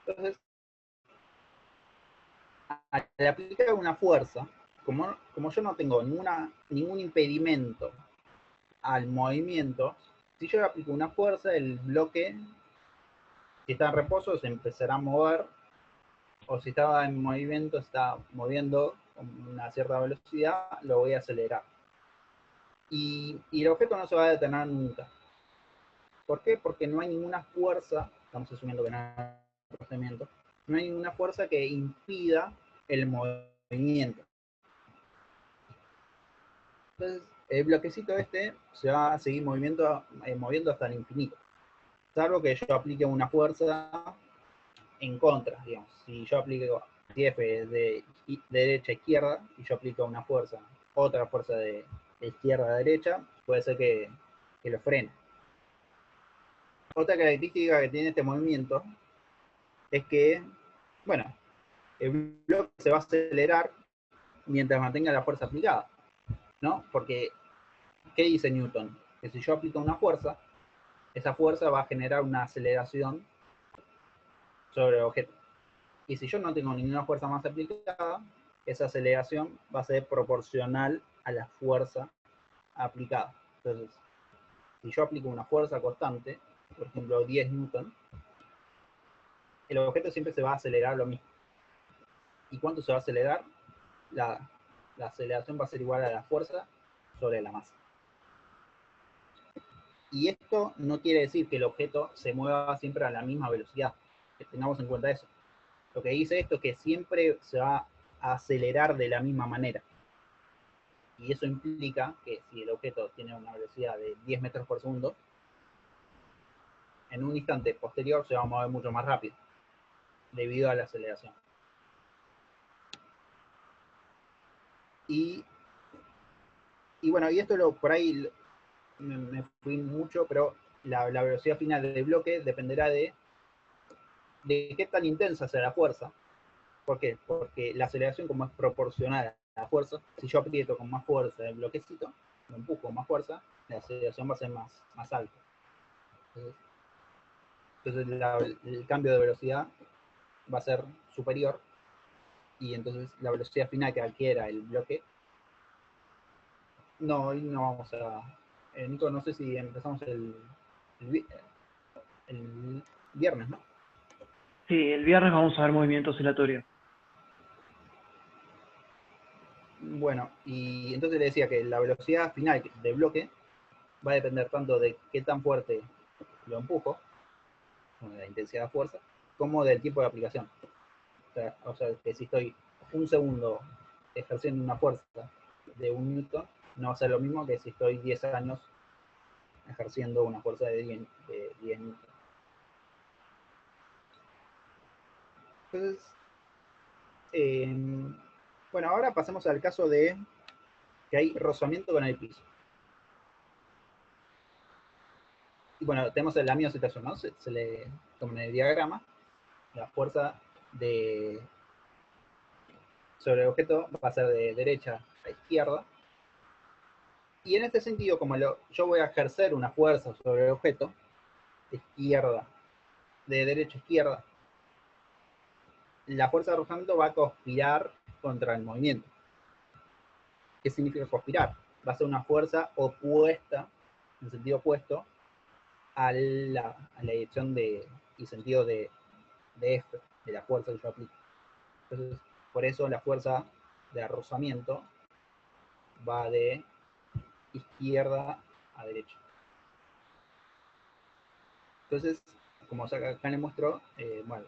Entonces, al aplicar una fuerza, como yo no tengo ningún impedimento al movimiento, si yo le aplico una fuerza, el bloque, si está en reposo, se empezará a mover, o si estaba en movimiento, está moviendo con una cierta velocidad, lo voy a acelerar. Y el objeto no se va a detener nunca. ¿Por qué? Porque no hay ninguna fuerza, estamos asumiendo que no hay procedimiento, no hay ninguna fuerza que impida el movimiento. Entonces, el bloquecito este se va a seguir moviendo hasta el infinito. Salvo que yo aplique una fuerza en contra, digamos. Si yo aplico F de derecha a izquierda, y yo aplico una fuerza, otra fuerza de izquierda a derecha, puede ser que lo frene. Otra característica que tiene este movimiento es que, bueno, el bloque se va a acelerar mientras mantenga la fuerza aplicada, ¿no? Porque, ¿qué dice Newton? Que si yo aplico una fuerza, esa fuerza va a generar una aceleración sobre el objeto. Y si yo no tengo ninguna fuerza más aplicada, esa aceleración va a ser proporcional a la fuerza aplicada. Entonces, si yo aplico una fuerza constante, por ejemplo 10 newton, el objeto siempre se va a acelerar lo mismo. ¿Y cuánto se va a acelerar? La aceleración va a ser igual a la fuerza sobre la masa. Y esto no quiere decir que el objeto se mueva siempre a la misma velocidad. Que tengamos en cuenta eso. Lo que dice esto es que siempre se va a acelerar de la misma manera. Y eso implica que si el objeto tiene una velocidad de 10 metros por segundo, en un instante posterior se va a mover mucho más rápido, debido a la aceleración. Y bueno, y esto por ahí me fui mucho, pero la velocidad final del bloque dependerá de qué tan intensa sea la fuerza. ¿Por qué? Porque la aceleración, como es proporcional a la fuerza, si yo aprieto con más fuerza el bloquecito, lo empujo con más fuerza, la aceleración va a ser más alta. Entonces el cambio de velocidad va a ser superior, y entonces la velocidad final que adquiera el bloque. No, hoy no vamos a... Nico, no sé si empezamos el viernes, ¿no?
Sí, el viernes vamos a ver movimiento oscilatorio.
Bueno, y entonces le decía que la velocidad final del bloque va a depender tanto de qué tan fuerte lo empujo, de la intensidad de fuerza, como del tiempo de aplicación. O sea, que si estoy un segundo ejerciendo una fuerza de 1 newton, no va a ser lo mismo que si estoy 10 años ejerciendo una fuerza de 10 newton. Entonces, bueno, ahora pasemos al caso de que hay rozamiento con el piso. Y bueno, tenemos la misma situación, ¿no? Se le toma en el diagrama la fuerza sobre el objeto va a ser de derecha a izquierda. Y en este sentido, como yo voy a ejercer una fuerza sobre el objeto, de derecha a izquierda, la fuerza de rozamiento va a conspirar contra el movimiento. ¿Qué significa conspirar? Va a ser una fuerza opuesta, en sentido opuesto, a la dirección y sentido de F, de la fuerza que yo aplico. Entonces, por eso la fuerza de rozamiento va de izquierda a derecha. Entonces, como acá le muestro, bueno,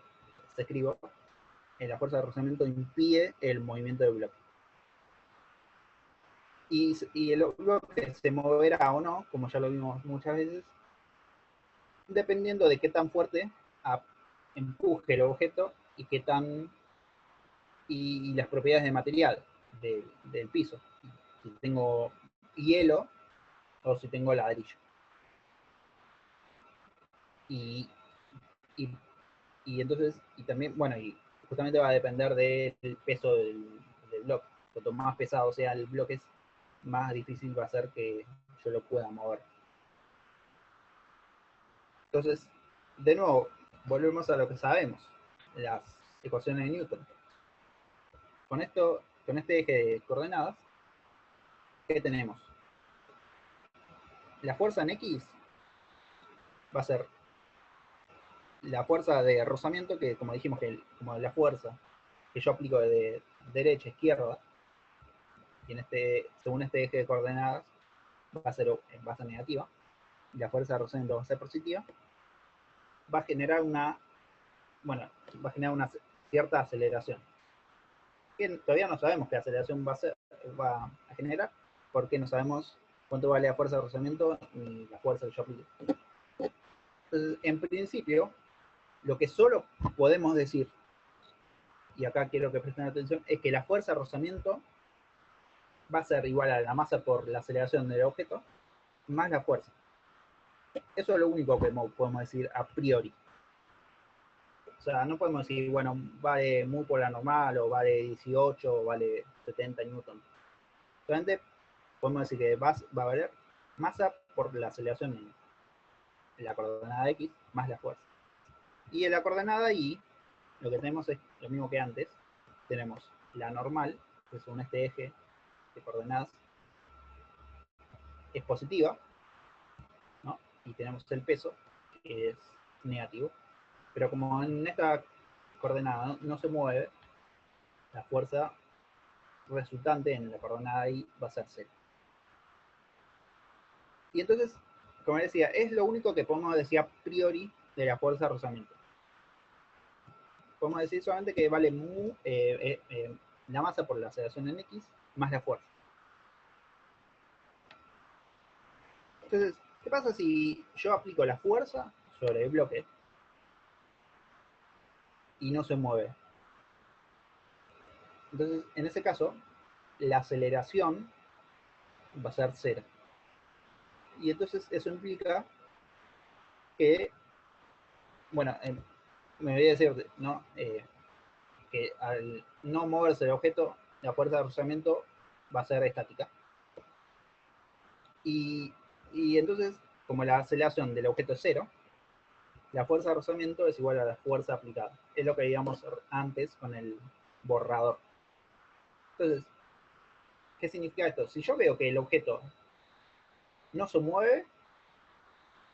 se escribo, la fuerza de rozamiento impide el movimiento del bloque. Y el bloque se moverá o no, como ya lo vimos muchas veces, dependiendo de qué tan fuerte empuje el objeto y qué tan y las propiedades de material del piso. Si tengo hielo o si tengo ladrillo. Y entonces, y también, bueno, y justamente va a depender del peso del bloque. Cuanto más pesado sea el bloque, más difícil va a ser que yo lo pueda mover. Entonces, de nuevo, volvemos a lo que sabemos, las ecuaciones de Newton. Con este eje de coordenadas, ¿qué tenemos? La fuerza en X va a ser la fuerza de rozamiento, que como dijimos, que como la fuerza que yo aplico de derecha a izquierda, y según este eje de coordenadas va a ser negativa, y la fuerza de rozamiento va a ser positiva, va a generar una cierta aceleración. Que todavía no sabemos qué aceleración va a generar, porque no sabemos cuánto vale la fuerza de rozamiento ni la fuerza que yo aplique. Entonces, en principio, lo que solo podemos decir, y acá quiero que presten atención, es que la fuerza de rozamiento va a ser igual a la masa por la aceleración del objeto, más la fuerza. Eso es lo único que podemos decir a priori. O sea, no podemos decir, bueno, vale mu por la normal, o vale 18, o vale 70 newton. Solamente podemos decir que va a valer masa por la aceleración en la coordenada X, más la fuerza. Y en la coordenada Y, lo que tenemos es lo mismo que antes. Tenemos la normal, que según este eje de coordenadas es positiva, ¿no? Y tenemos el peso, que es negativo. Pero como en esta coordenada no se mueve, la fuerza resultante en la coordenada Y va a ser 0. Y entonces, como decía, es lo único que podemos decir a priori de la fuerza de rozamiento. Podemos decir solamente que vale la masa por la aceleración en X más la fuerza. Entonces, ¿qué pasa si yo aplico la fuerza sobre el bloque y no se mueve? Entonces, en ese caso, la aceleración va a ser 0. Y entonces eso implica que, bueno, me voy a decir, ¿no? Que al no moverse el objeto, la fuerza de rozamiento va a ser estática. Y entonces, como la aceleración del objeto es 0, la fuerza de rozamiento es igual a la fuerza aplicada. Es lo que veíamos antes con el borrador. Entonces, ¿qué significa esto? Si yo veo que el objeto no se mueve,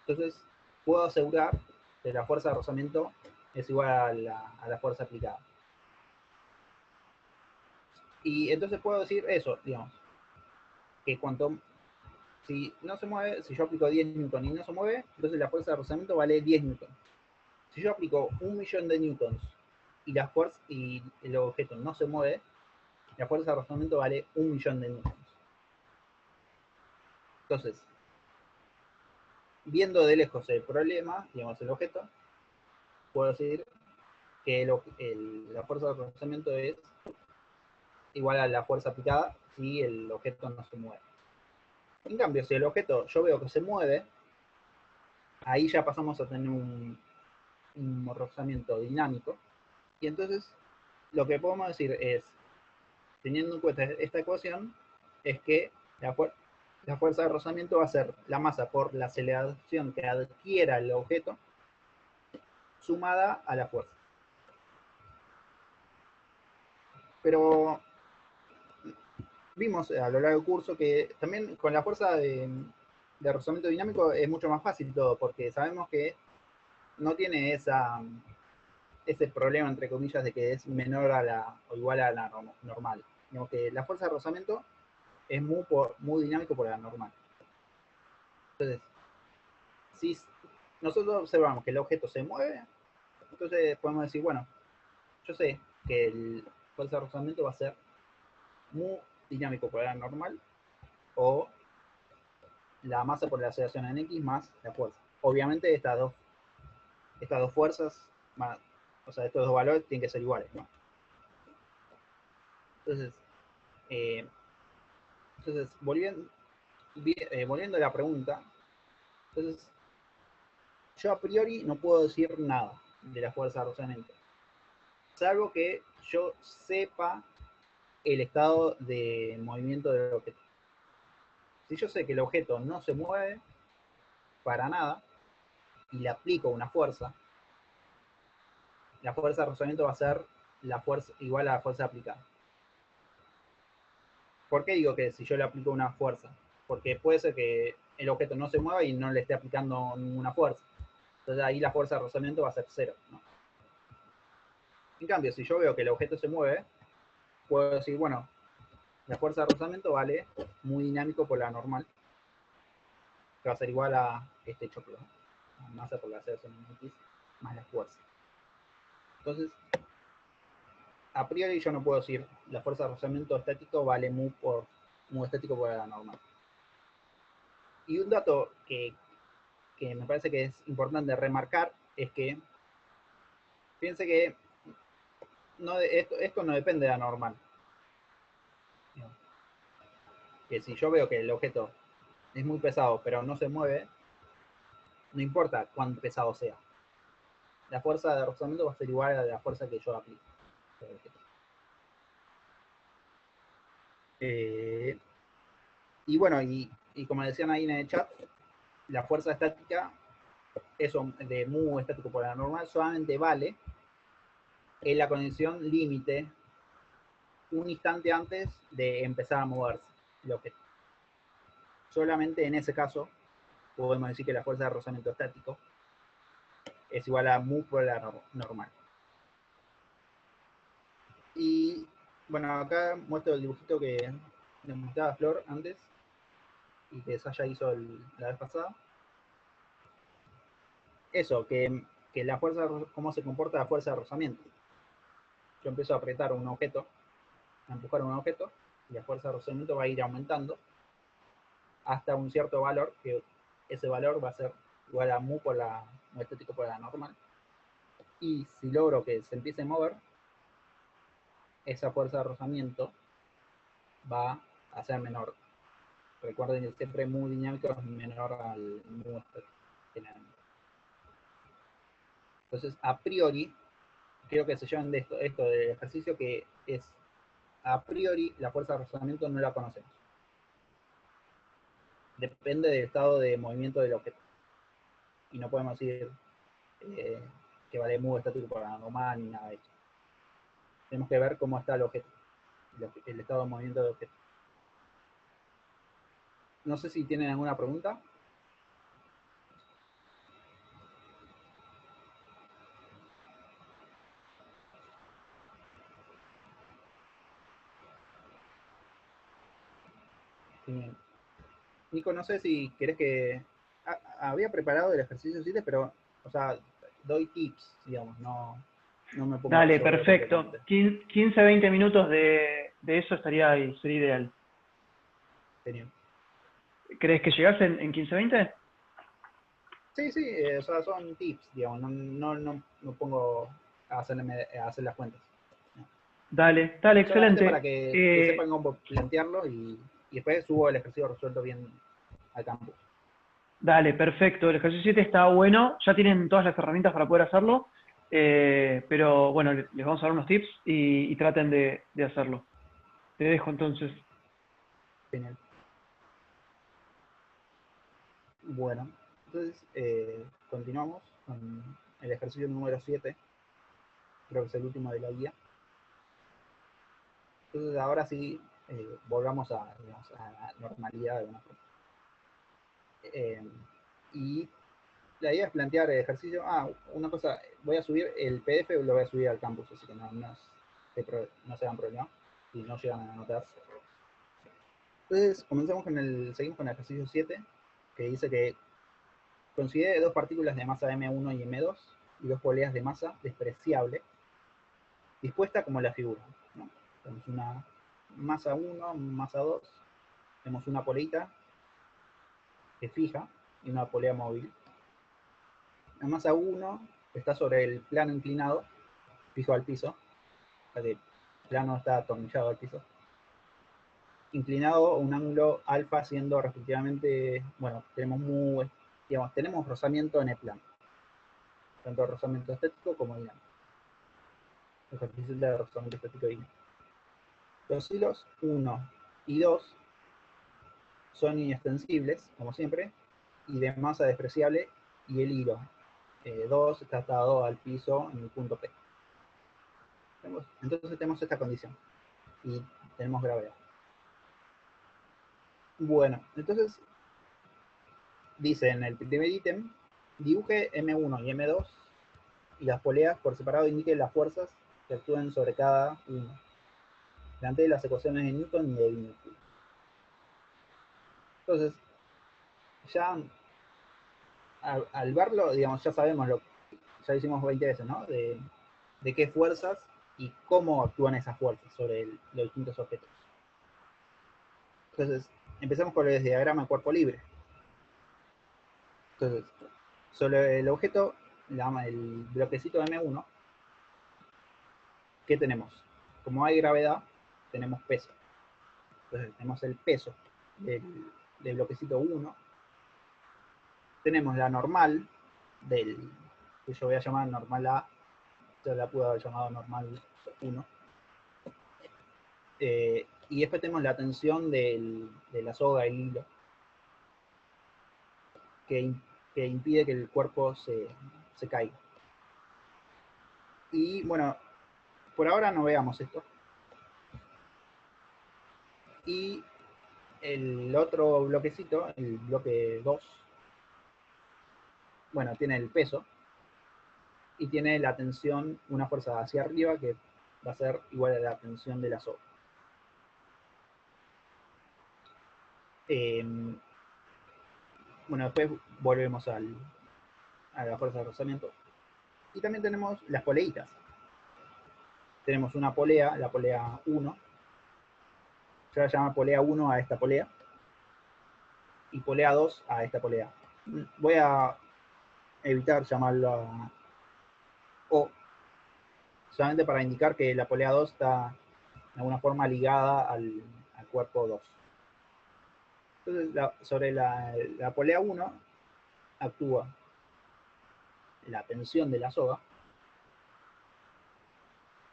entonces puedo asegurar que la fuerza de rozamiento es igual a la fuerza aplicada. Y entonces puedo decir eso, digamos, que si no se mueve, si yo aplico 10 newton y no se mueve, entonces la fuerza de rozamiento vale 10 newton. Si yo aplico 1.000.000 de newtons y el objeto no se mueve, la fuerza de rozamiento vale 1.000.000 de newtons. Entonces, viendo de lejos el problema, digamos el objeto, puedo decir que la fuerza de rozamiento es igual a la fuerza aplicada si el objeto no se mueve. En cambio, si el objeto yo veo que se mueve, ahí ya pasamos a tener un rozamiento dinámico. Y entonces, lo que podemos decir es, teniendo en cuenta esta ecuación, es que la fuerza de rozamiento va a ser la masa por la aceleración que adquiera el objeto, sumada a la fuerza. Pero vimos a lo largo del curso que también con la fuerza de rozamiento dinámico es mucho más fácil todo, porque sabemos que no tiene ese problema, entre comillas, de que es menor a o igual a la normal. Digamos que la fuerza de rozamiento es muy dinámico por la normal. Entonces, si nosotros observamos que el objeto se mueve, entonces podemos decir, bueno, yo sé que la fuerza de rozamiento va a ser muy dinámico por la normal, o la masa por la aceleración en X más la fuerza. Obviamente estas dos fuerzas, o sea, estos dos valores tienen que ser iguales, ¿no? Entonces, volviendo a la pregunta, entonces, yo a priori no puedo decir nada de la fuerza de rozamiento, salvo que yo sepa el estado de movimiento del objeto. Si yo sé que el objeto no se mueve para nada y le aplico una fuerza, la fuerza de rozamiento va a ser la fuerza igual a la fuerza aplicada. ¿Por qué digo que si yo le aplico una fuerza? Porque puede ser que el objeto no se mueva y no le esté aplicando ninguna fuerza. Entonces ahí la fuerza de rozamiento va a ser 0, ¿no? En cambio, si yo veo que el objeto se mueve, puedo decir, bueno, la fuerza de rozamiento vale muy dinámico por la normal, que va a ser igual a este choque, ¿no? La masa por la aceleración en X más la fuerza. Entonces, a priori yo no puedo decir la fuerza de rozamiento estático vale mu estático por la normal. Y un dato que me parece que es importante remarcar es que piense que esto no depende de la normal. Que si yo veo que el objeto es muy pesado pero no se mueve, no importa cuán pesado sea. La fuerza de rozamiento va a ser igual a la fuerza que yo aplico. Y bueno, y como decían ahí en el chat, la fuerza estática, eso de mu estático por la normal, solamente vale en la condición límite un instante antes de empezar a moverse el objeto. Solamente en ese caso podemos decir que la fuerza de rozamiento estático es igual a mu por la normal. Y bueno, acá muestro el dibujito que le mostraba Flor antes y que Sasha hizo la vez pasada. Eso, que la fuerza, cómo se comporta la fuerza de rozamiento. Yo empiezo a apretar un objeto, a empujar un objeto, y la fuerza de rozamiento va a ir aumentando hasta un cierto valor, que ese valor va a ser igual a mu estático por la normal. Y si logro que se empiece a mover, esa fuerza de rozamiento va a ser menor. Recuerden que siempre mu dinámico es menor al mu estático. Entonces, a priori, creo que se llevan de esto del ejercicio, que es, a priori, la fuerza de rozamiento no la conocemos. Depende del estado de movimiento del objeto. Y no podemos decir que vale mu estático por la normal ni nada de eso. Tenemos que ver cómo está el objeto, el estado de movimiento del objeto. No sé si tienen alguna pregunta. Bien. Nico, no sé si querés que... había preparado el ejercicio 7, pero, o sea, doy tips, digamos, no me pongo...
Dale, perfecto. 15-20 minutos de eso sería ideal.
Genial.
¿Crees que llegás en 15-20?
Sí, o sea, son tips, digamos, no pongo a hacer las cuentas.
Dale,
Solamente
excelente.
para que sepan cómo plantearlo y después subo el ejercicio resuelto bien al campo.
Dale, perfecto. El ejercicio 7 está bueno. Ya tienen todas las herramientas para poder hacerlo. Pero bueno, les vamos a dar unos tips y traten de hacerlo. Te dejo entonces.
Genial. Bueno, entonces continuamos con el ejercicio número 7. Creo que es el último de la guía. Entonces ahora sí volvamos digamos, a la normalidad de alguna forma. Y la idea es plantear el ejercicio. Una cosa, voy a subir el PDF, lo voy a subir al campus, así que no se hagan problema si no llegan a anotar. Entonces, seguimos con el ejercicio 7, que dice que considere dos partículas de masa M1 y M2 y dos poleas de masa despreciable, dispuesta como la figura, ¿no? Tenemos una masa 1, masa 2, tenemos una poleita que fija y una polea móvil. La masa 1 está sobre el plano inclinado, fijo al piso, o sea que el plano está atornillado al piso, inclinado a un ángulo alfa, siendo respectivamente, bueno, tenemos rozamiento en el plano, tanto rozamiento estético como dinámico. Los ejercicios de rozamiento estético y dinámico. Los hilos 1 y 2 son inextensibles, como siempre, y de masa despreciable, y el hilo 2 está atado al piso en el punto P. Entonces tenemos esta condición, y tenemos gravedad. Bueno, entonces dice en el primer ítem, dibuje M1 y M2, y las poleas por separado indiquen las fuerzas que actúen sobre cada uno. Plantee las ecuaciones de Newton y de vínculo. Entonces, ya al verlo, digamos, ya sabemos ya hicimos 20 veces, ¿no? De qué fuerzas y cómo actúan esas fuerzas sobre los distintos objetos. Entonces, empezamos con el diagrama de cuerpo libre. Entonces, sobre el objeto, el bloquecito de M1, ¿qué tenemos? Como hay gravedad, tenemos peso. Entonces, tenemos el peso del bloquecito 1. Tenemos la normal que yo voy a llamar normal A, yo la pude haber llamado normal 1. Y después tenemos la tensión de la soga y el hilo, que impide que el cuerpo se caiga. Y bueno, por ahora no veamos esto. Y el otro bloquecito, el bloque 2, bueno, tiene el peso y tiene la tensión, una fuerza hacia arriba que va a ser igual a la tensión de la soga. Bueno, después volvemos a la fuerza de rozamiento. Y también tenemos las poleitas. Tenemos una polea, la polea 1. Yo la llamo polea 1 a esta polea. Y polea 2 a esta polea. Voy a evitar llamarla O, solamente para indicar que la polea 2 está de alguna forma ligada al cuerpo 2. Entonces, sobre la polea 1 actúa la tensión de la soga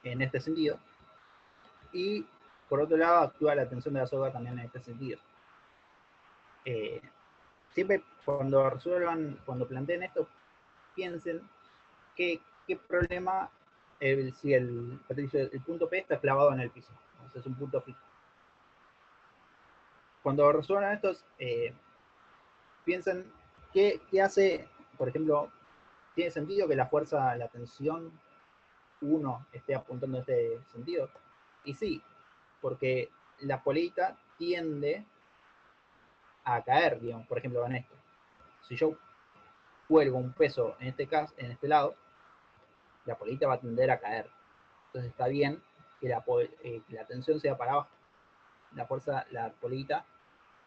en este sentido, y por otro lado actúa la tensión de la soga también en este sentido. Siempre cuando planteen esto, piensen qué problema si el punto P está clavado en el piso. Entonces es un punto fijo. Cuando resuelvan estos, piensen qué hace, por ejemplo, ¿tiene sentido que la tensión 1 esté apuntando en este sentido? Y sí, porque la poleita tiende a caer, digamos, por ejemplo, en esto. Si yo cuelgo un peso en este lado, la poleita va a tender a caer. Entonces está bien que la tensión sea para abajo. La poleita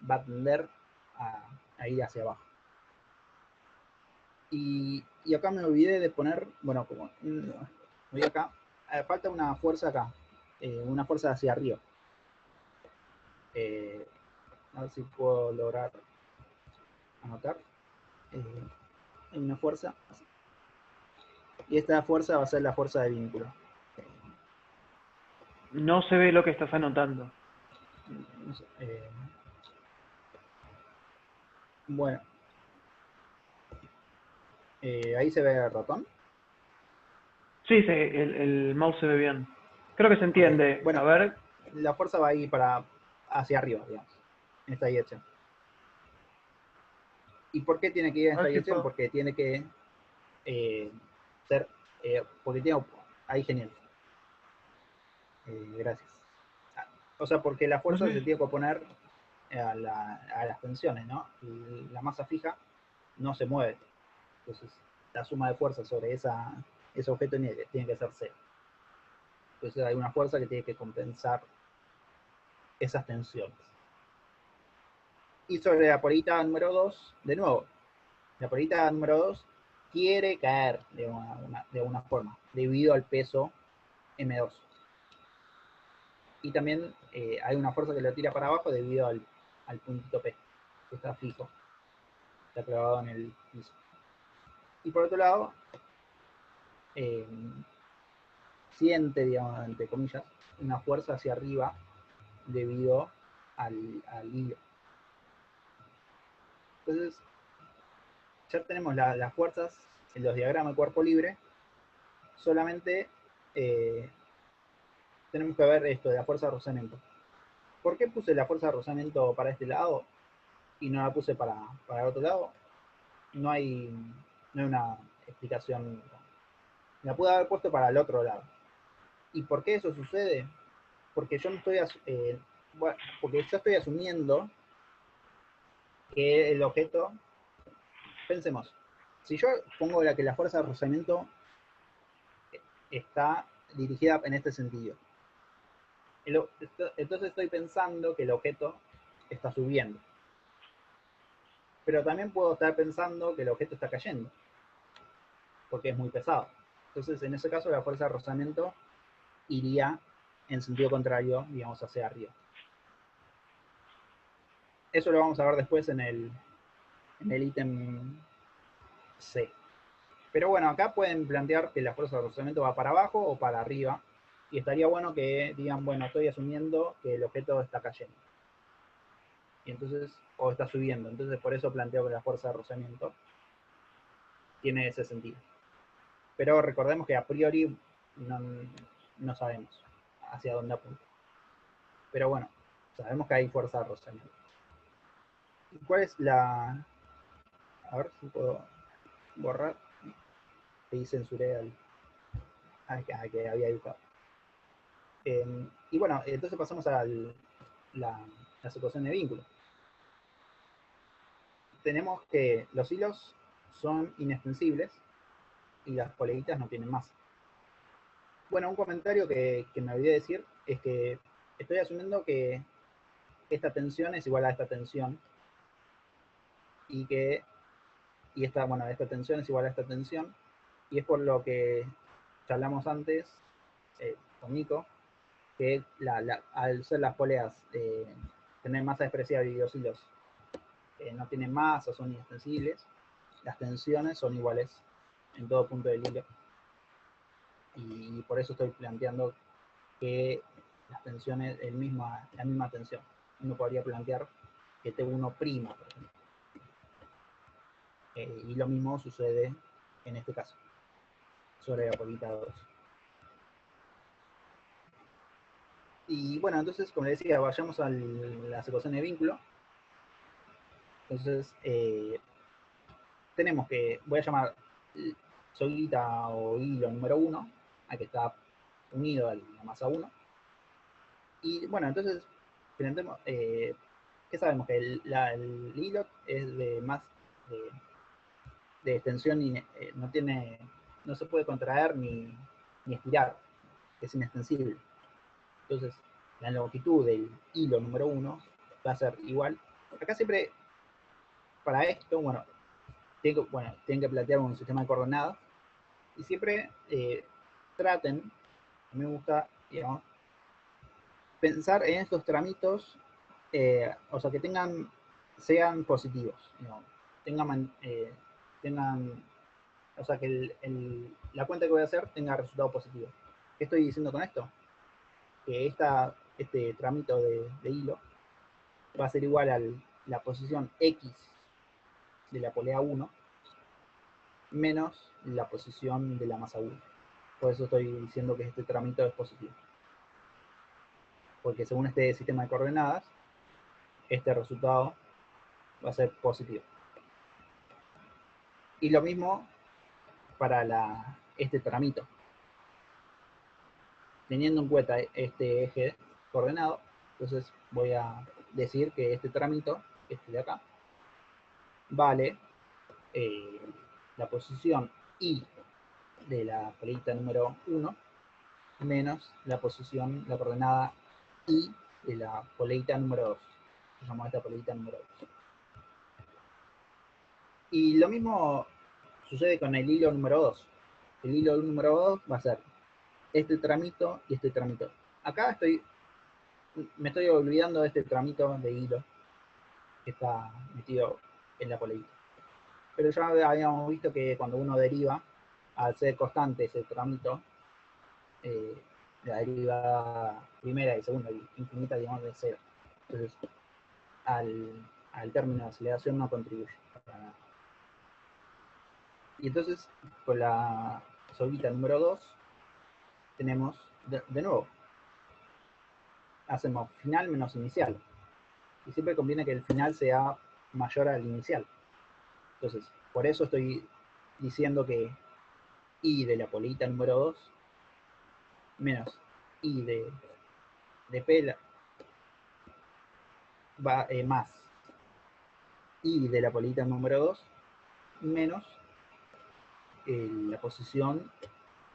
va a tender a ir hacia abajo. Y acá me olvidé de poner, bueno, como voy acá, falta una fuerza acá, una fuerza hacia arriba. A ver si puedo lograr anotar. Hay una fuerza, y esta fuerza va a ser la fuerza de vínculo.
No se ve lo que estás anotando.
No sé, bueno. Ahí se ve el ratón.
Sí, el mouse se ve bien. Creo que se entiende.
Okay. Bueno,
a ver.
La fuerza va ahí para hacia arriba, digamos, en esta dirección. ¿Y por qué tiene que ir en esta dirección? Porque tiene que ser, porque tiene, ahí genial. Gracias. O sea, porque la fuerza se tiene que oponer a las tensiones, ¿no? Y la masa fija no se mueve. Entonces, la suma de fuerzas sobre ese objeto tiene que ser cero. Entonces, hay una fuerza que tiene que compensar esas tensiones. Y sobre la polita número 2, de nuevo, la polita número 2 quiere caer de una forma, debido al peso M2. Y también hay una fuerza que lo tira para abajo debido al puntito P, que está fijo, está clavado en el piso. Y por otro lado, siente, digamos, entre comillas, una fuerza hacia arriba debido al hilo. Entonces, ya tenemos las fuerzas en los diagramas de cuerpo libre, solamente tenemos que ver esto de la fuerza de rozamiento. ¿Por qué puse la fuerza de rozamiento para este lado y no la puse para el otro lado? No hay una explicación. La pude haber puesto para el otro lado. ¿Y por qué eso sucede? Porque yo no estoy porque yo estoy asumiendo que el objeto, pensemos, si yo pongo que la fuerza de rozamiento está dirigida en este sentido, entonces estoy pensando que el objeto está subiendo. Pero también puedo estar pensando que el objeto está cayendo, porque es muy pesado. Entonces, en ese caso, la fuerza de rozamiento iría en sentido contrario, digamos, hacia arriba. Eso lo vamos a ver después en el ítem C. Pero bueno, acá pueden plantear que la fuerza de rozamiento va para abajo o para arriba. Y estaría bueno que digan, bueno, estoy asumiendo que el objeto está cayendo. Y entonces, o está subiendo. Entonces, por eso planteo que la fuerza de rozamiento tiene ese sentido. Pero recordemos que a priori no sabemos hacia dónde apunta. Pero bueno, sabemos que hay fuerza de rozamiento. ¿Y cuál es la...? A ver si puedo borrar. Ahí censuré al que había dibujado. Y bueno, entonces pasamos a la ecuación de vínculo. Tenemos que los hilos son inextensibles y las poleitas no tienen masa. Bueno, un comentario que me olvidé decir es que estoy asumiendo que esta tensión es igual a esta tensión y esta tensión es igual a esta tensión, y es por lo que hablamos antes con Nico, que al ser las poleas tener masa expresiva y los hilos no tienen masa, son inextensibles, las tensiones son iguales en todo punto del hilo, y por eso estoy planteando que las tensiones, la misma tensión. Uno podría plantear que T1', por ejemplo. Y lo mismo sucede en este caso, sobre la polita 2. Y bueno, entonces, como les decía, vayamos a las ecuaciones de vínculo. Entonces, tenemos que, voy a llamar soguita o hilo número 1, a que está unido a la masa 1. Y bueno, entonces, ¿qué sabemos? Que el hilo es de extensión y no se puede contraer ni estirar, es inextensible. Entonces, la longitud del hilo número 1 va a ser igual. Acá siempre, para esto, tienen que plantear un sistema de coordenadas, y siempre traten, a mí me gusta, digamos, pensar en estos tramitos, o sea, que sean positivos, digamos, o sea, que la cuenta que voy a hacer tenga resultado positivo. ¿Qué estoy diciendo con esto? Que este trámite de hilo va a ser igual a la posición X de la polea 1 menos la posición de la masa 1. Por eso estoy diciendo que este trámite es positivo. Porque según este sistema de coordenadas, este resultado va a ser positivo. Y lo mismo para este tramito. Teniendo en cuenta este eje coordenado, entonces voy a decir que este tramito, este de acá, vale la posición I de la poleita número 1 menos la coordenada I de la poleita número 2. Llamamos esta poleita número 2. Y lo mismo sucede con el hilo número 2. El hilo número 2 va a ser este tramito y este tramito. Acá me estoy olvidando de este tramito de hilo que está metido en la poleita. Pero ya habíamos visto que cuando uno deriva, al ser constante ese tramito, la derivada primera y segunda y infinita, digamos, de cero. Entonces, al término de aceleración no contribuye para nada. Y entonces, con la soguita número 2, tenemos, de nuevo, hacemos final menos inicial. Y siempre conviene que el final sea mayor al inicial. Entonces, por eso estoy diciendo que I de la poleita número 2 menos I de P va más I de la poleita número 2 menos la posición,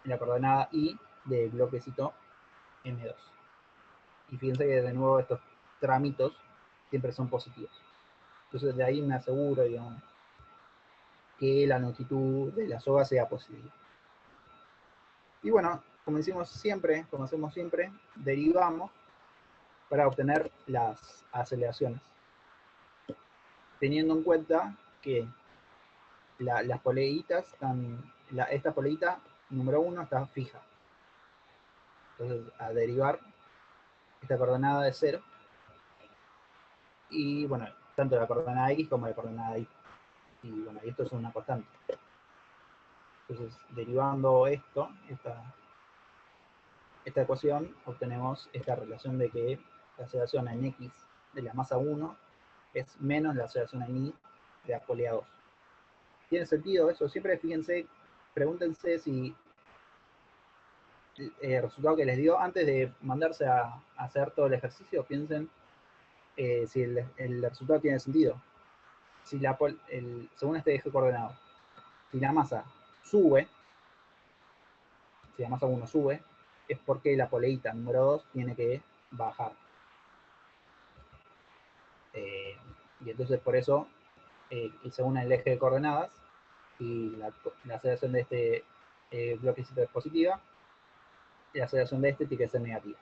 la coordenada I del bloquecito M2. Y fíjense que de nuevo estos trámites siempre son positivos. Entonces de ahí me aseguro, digamos, que la longitud de la soga sea positiva. Y bueno, como hacemos siempre, derivamos para obtener las aceleraciones. Teniendo en cuenta que las poleitas esta poleita número 1 está fija. Entonces, a derivar esta coordenada de 0. Y bueno, tanto la coordenada X como la coordenada Y. Y bueno, esto es una constante. Entonces, derivando esta ecuación, obtenemos esta relación de que la aceleración en X de la masa 1 es menos la aceleración en Y de la polea 2. ¿Tiene sentido eso? Siempre fíjense, pregúntense si el resultado que les dio, antes de mandarse a hacer todo el ejercicio, piensen si el resultado tiene sentido. Si según este eje coordenado, si la masa sube, si la masa 1 sube, es porque la poleita número 2 tiene que bajar. Y entonces por eso, según el eje de coordenadas, y la aceleración de este bloquecito es positiva, la aceleración de este tiene que ser negativa.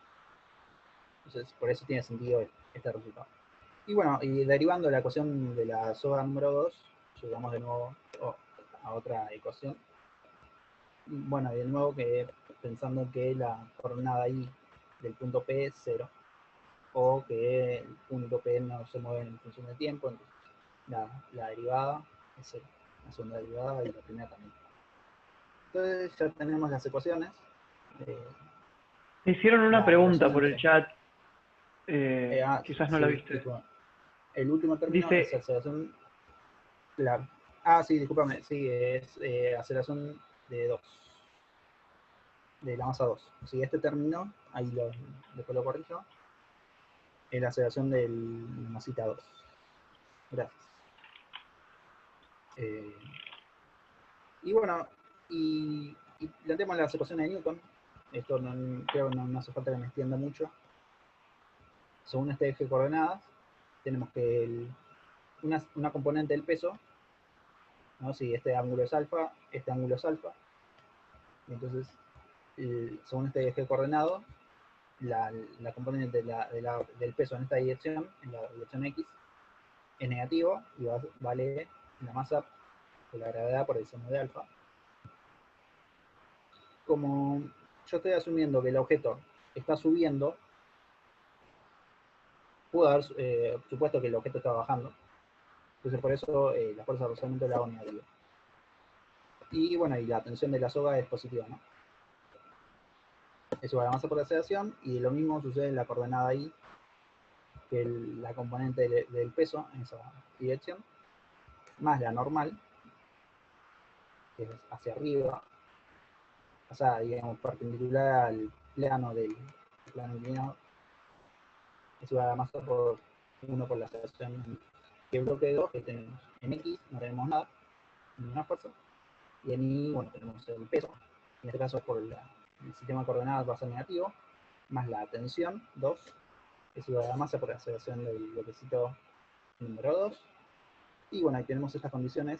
Entonces por eso tiene sentido este resultado. Y bueno, y derivando la ecuación de la soga número 2, llegamos de nuevo a otra ecuación. Bueno, y de nuevo que pensando que la coordenada I del punto P es 0, o que el punto P no se mueve en función del tiempo, entonces la derivada es 0, la segunda derivada y la primera también. Entonces ya tenemos las ecuaciones.
Te hicieron una pregunta por el chat, quizás no la
sí,
viste.
El último término
Dice,
es aceleración. Sí, discúlpame, sí, es aceleración de 2. De la masa 2. Si este término, ahí después lo corrijo, es la aceleración del masita 2. Gracias. Y bueno, y planteamos las ecuaciones de Newton. Esto creo que no hace falta que me extienda mucho. Según este eje de coordenadas, tenemos que una componente del peso, ¿no? Si este ángulo es alfa, este ángulo es alfa. Y entonces, según este eje coordenado, la componente del peso en esta dirección, en la dirección X, es negativo y vale la masa de la gravedad por el seno de alfa. Como yo estoy asumiendo que el objeto está subiendo, puedo haber supuesto que el objeto está bajando. Entonces por eso la fuerza de rozamiento la hago negativa. Y bueno, y la tensión de la soga es positiva, ¿no? Eso va a la masa por la aceleración, y lo mismo sucede en la coordenada Y que la componente del peso en esa dirección, más la normal, que es hacia arriba, o sea, digamos, perpendicular al plano del plano inclinado, es igual a la masa por 1 por la aceleración. Y el bloque 2 que tenemos en X, no tenemos nada, ninguna fuerza, y en Y, bueno, tenemos el peso, en este caso por el sistema de coordenadas va a ser negativo, más la tensión, 2, es igual a la masa por la aceleración del bloquecito número 2. Y bueno, ahí tenemos estas condiciones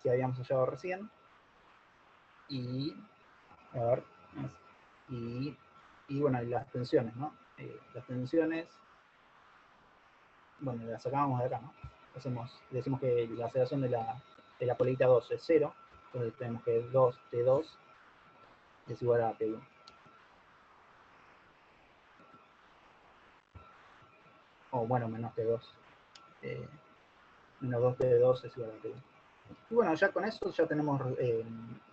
que habíamos hallado recién. Y, a ver, y bueno, y las tensiones, ¿no? Las tensiones, bueno, las sacábamos de acá, ¿no? Decimos que la aceleración de la polita 2 es 0, entonces tenemos que T2 es igual a T1. O bueno, menos T2. Menos 2T2 es igual a T1. Y bueno, ya con eso ya tenemos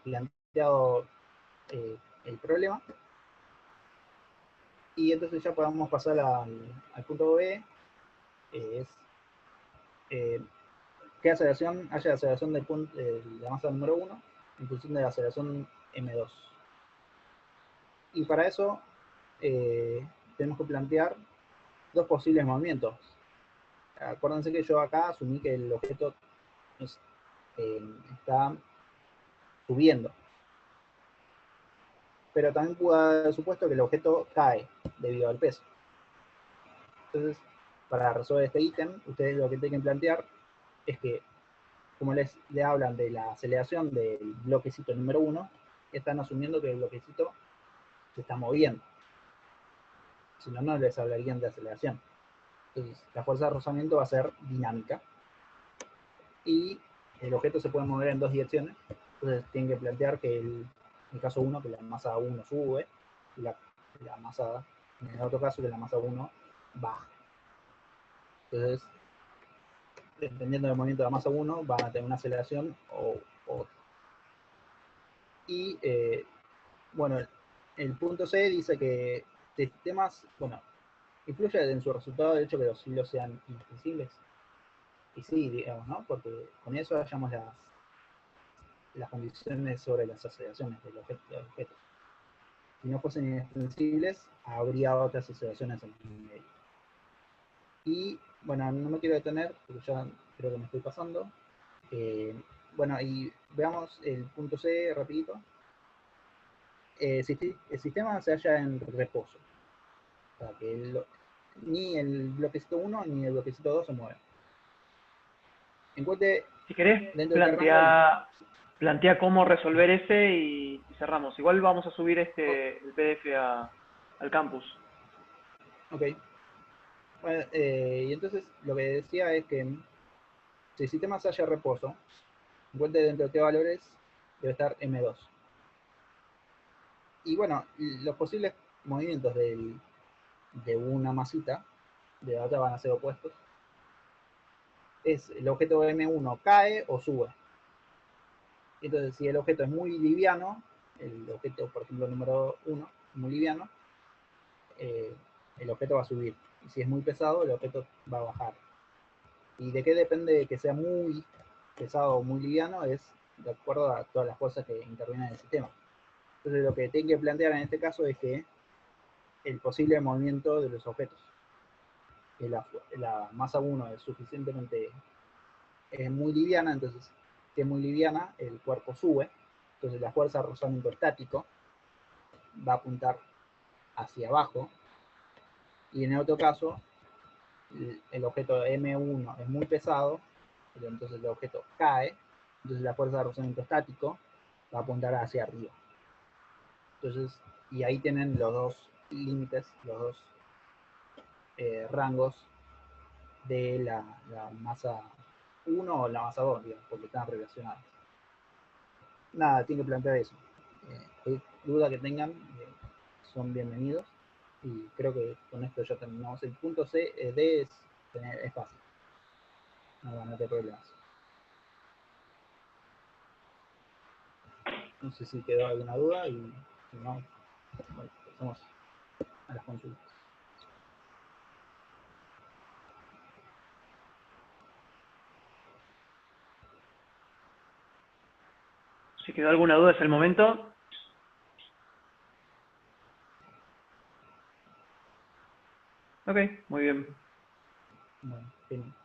planteado el problema. Y entonces ya podemos pasar al punto B, es que aceleración haya aceleración del punto, la masa número 1 en función de la aceleración M2. Y para eso tenemos que plantear dos posibles movimientos. Acuérdense que yo acá asumí que el objeto está subiendo. Pero también pudo haber supuesto que el objeto cae debido al peso. Entonces, para resolver este ítem, ustedes lo que tienen que plantear es que, como le hablan de la aceleración del bloquecito número 1, están asumiendo que el bloquecito se está moviendo. Si no, no les hablarían de aceleración. Entonces, la fuerza de rozamiento va a ser dinámica. Y el objeto se puede mover en dos direcciones. Entonces, tienen que plantear que en el caso 1, que la masa 1 sube, y la masa, en el otro caso, que la masa 1 baja. Entonces, dependiendo del movimiento de la masa 1, van a tener una aceleración o otra. Y, bueno, el punto C dice que sistemas, bueno, influye en su resultado el hecho que los hilos sean inextensibles. Y sí, digamos, ¿no? Porque con eso hallamos las condiciones sobre las aceleraciones del objeto. Si no fuesen inextensibles, habría otras aceleraciones en el medio. Y, bueno, no me quiero detener, porque ya creo que me estoy pasando. Bueno, y veamos el punto C rapidito. El sistema se halla en reposo. O sea, que ni el bloquecito 1 ni el bloquecito 2 se mueven. Encuentre,
si querés,
dentro de este rango,
plantea cómo resolver ese y cerramos. Igual vamos a subir el PDF al campus.
Ok. Bueno, y entonces lo que decía es que si el sistema se halla en reposo, encuentre dentro de qué valores debe estar M2. Y bueno, los posibles movimientos de una masita de la otra van a ser opuestos. El objeto M1 cae o sube. Entonces, si el objeto es muy liviano, el objeto, por ejemplo, número 1, muy liviano, el objeto va a subir. Y si es muy pesado, el objeto va a bajar. ¿Y de qué depende que sea muy pesado o muy liviano? Es de acuerdo a todas las fuerzas que intervienen en el sistema. Entonces, lo que tienen que plantear en este caso es que el posible movimiento de los objetos. Que la masa 1 es muy liviana, entonces si es muy liviana, el cuerpo sube, entonces la fuerza de rozamiento estático va a apuntar hacia abajo, y en el otro caso, el objeto M1 es muy pesado, entonces el objeto cae, entonces la fuerza de rozamiento estático va a apuntar hacia arriba. Entonces, y ahí tienen los dos límites, los dos rangos de la masa 1 o la masa 2, digamos, porque están relacionados. Nada, tiene que plantear eso. Duda que tengan, son bienvenidos. Y creo que con esto ya terminamos. El punto D es fácil. No van a tener problemas. No sé si quedó alguna duda y si no, bueno, pasamos a las consultas.
Si quedó alguna duda es el momento. Ok, muy bien.
Bueno, genial.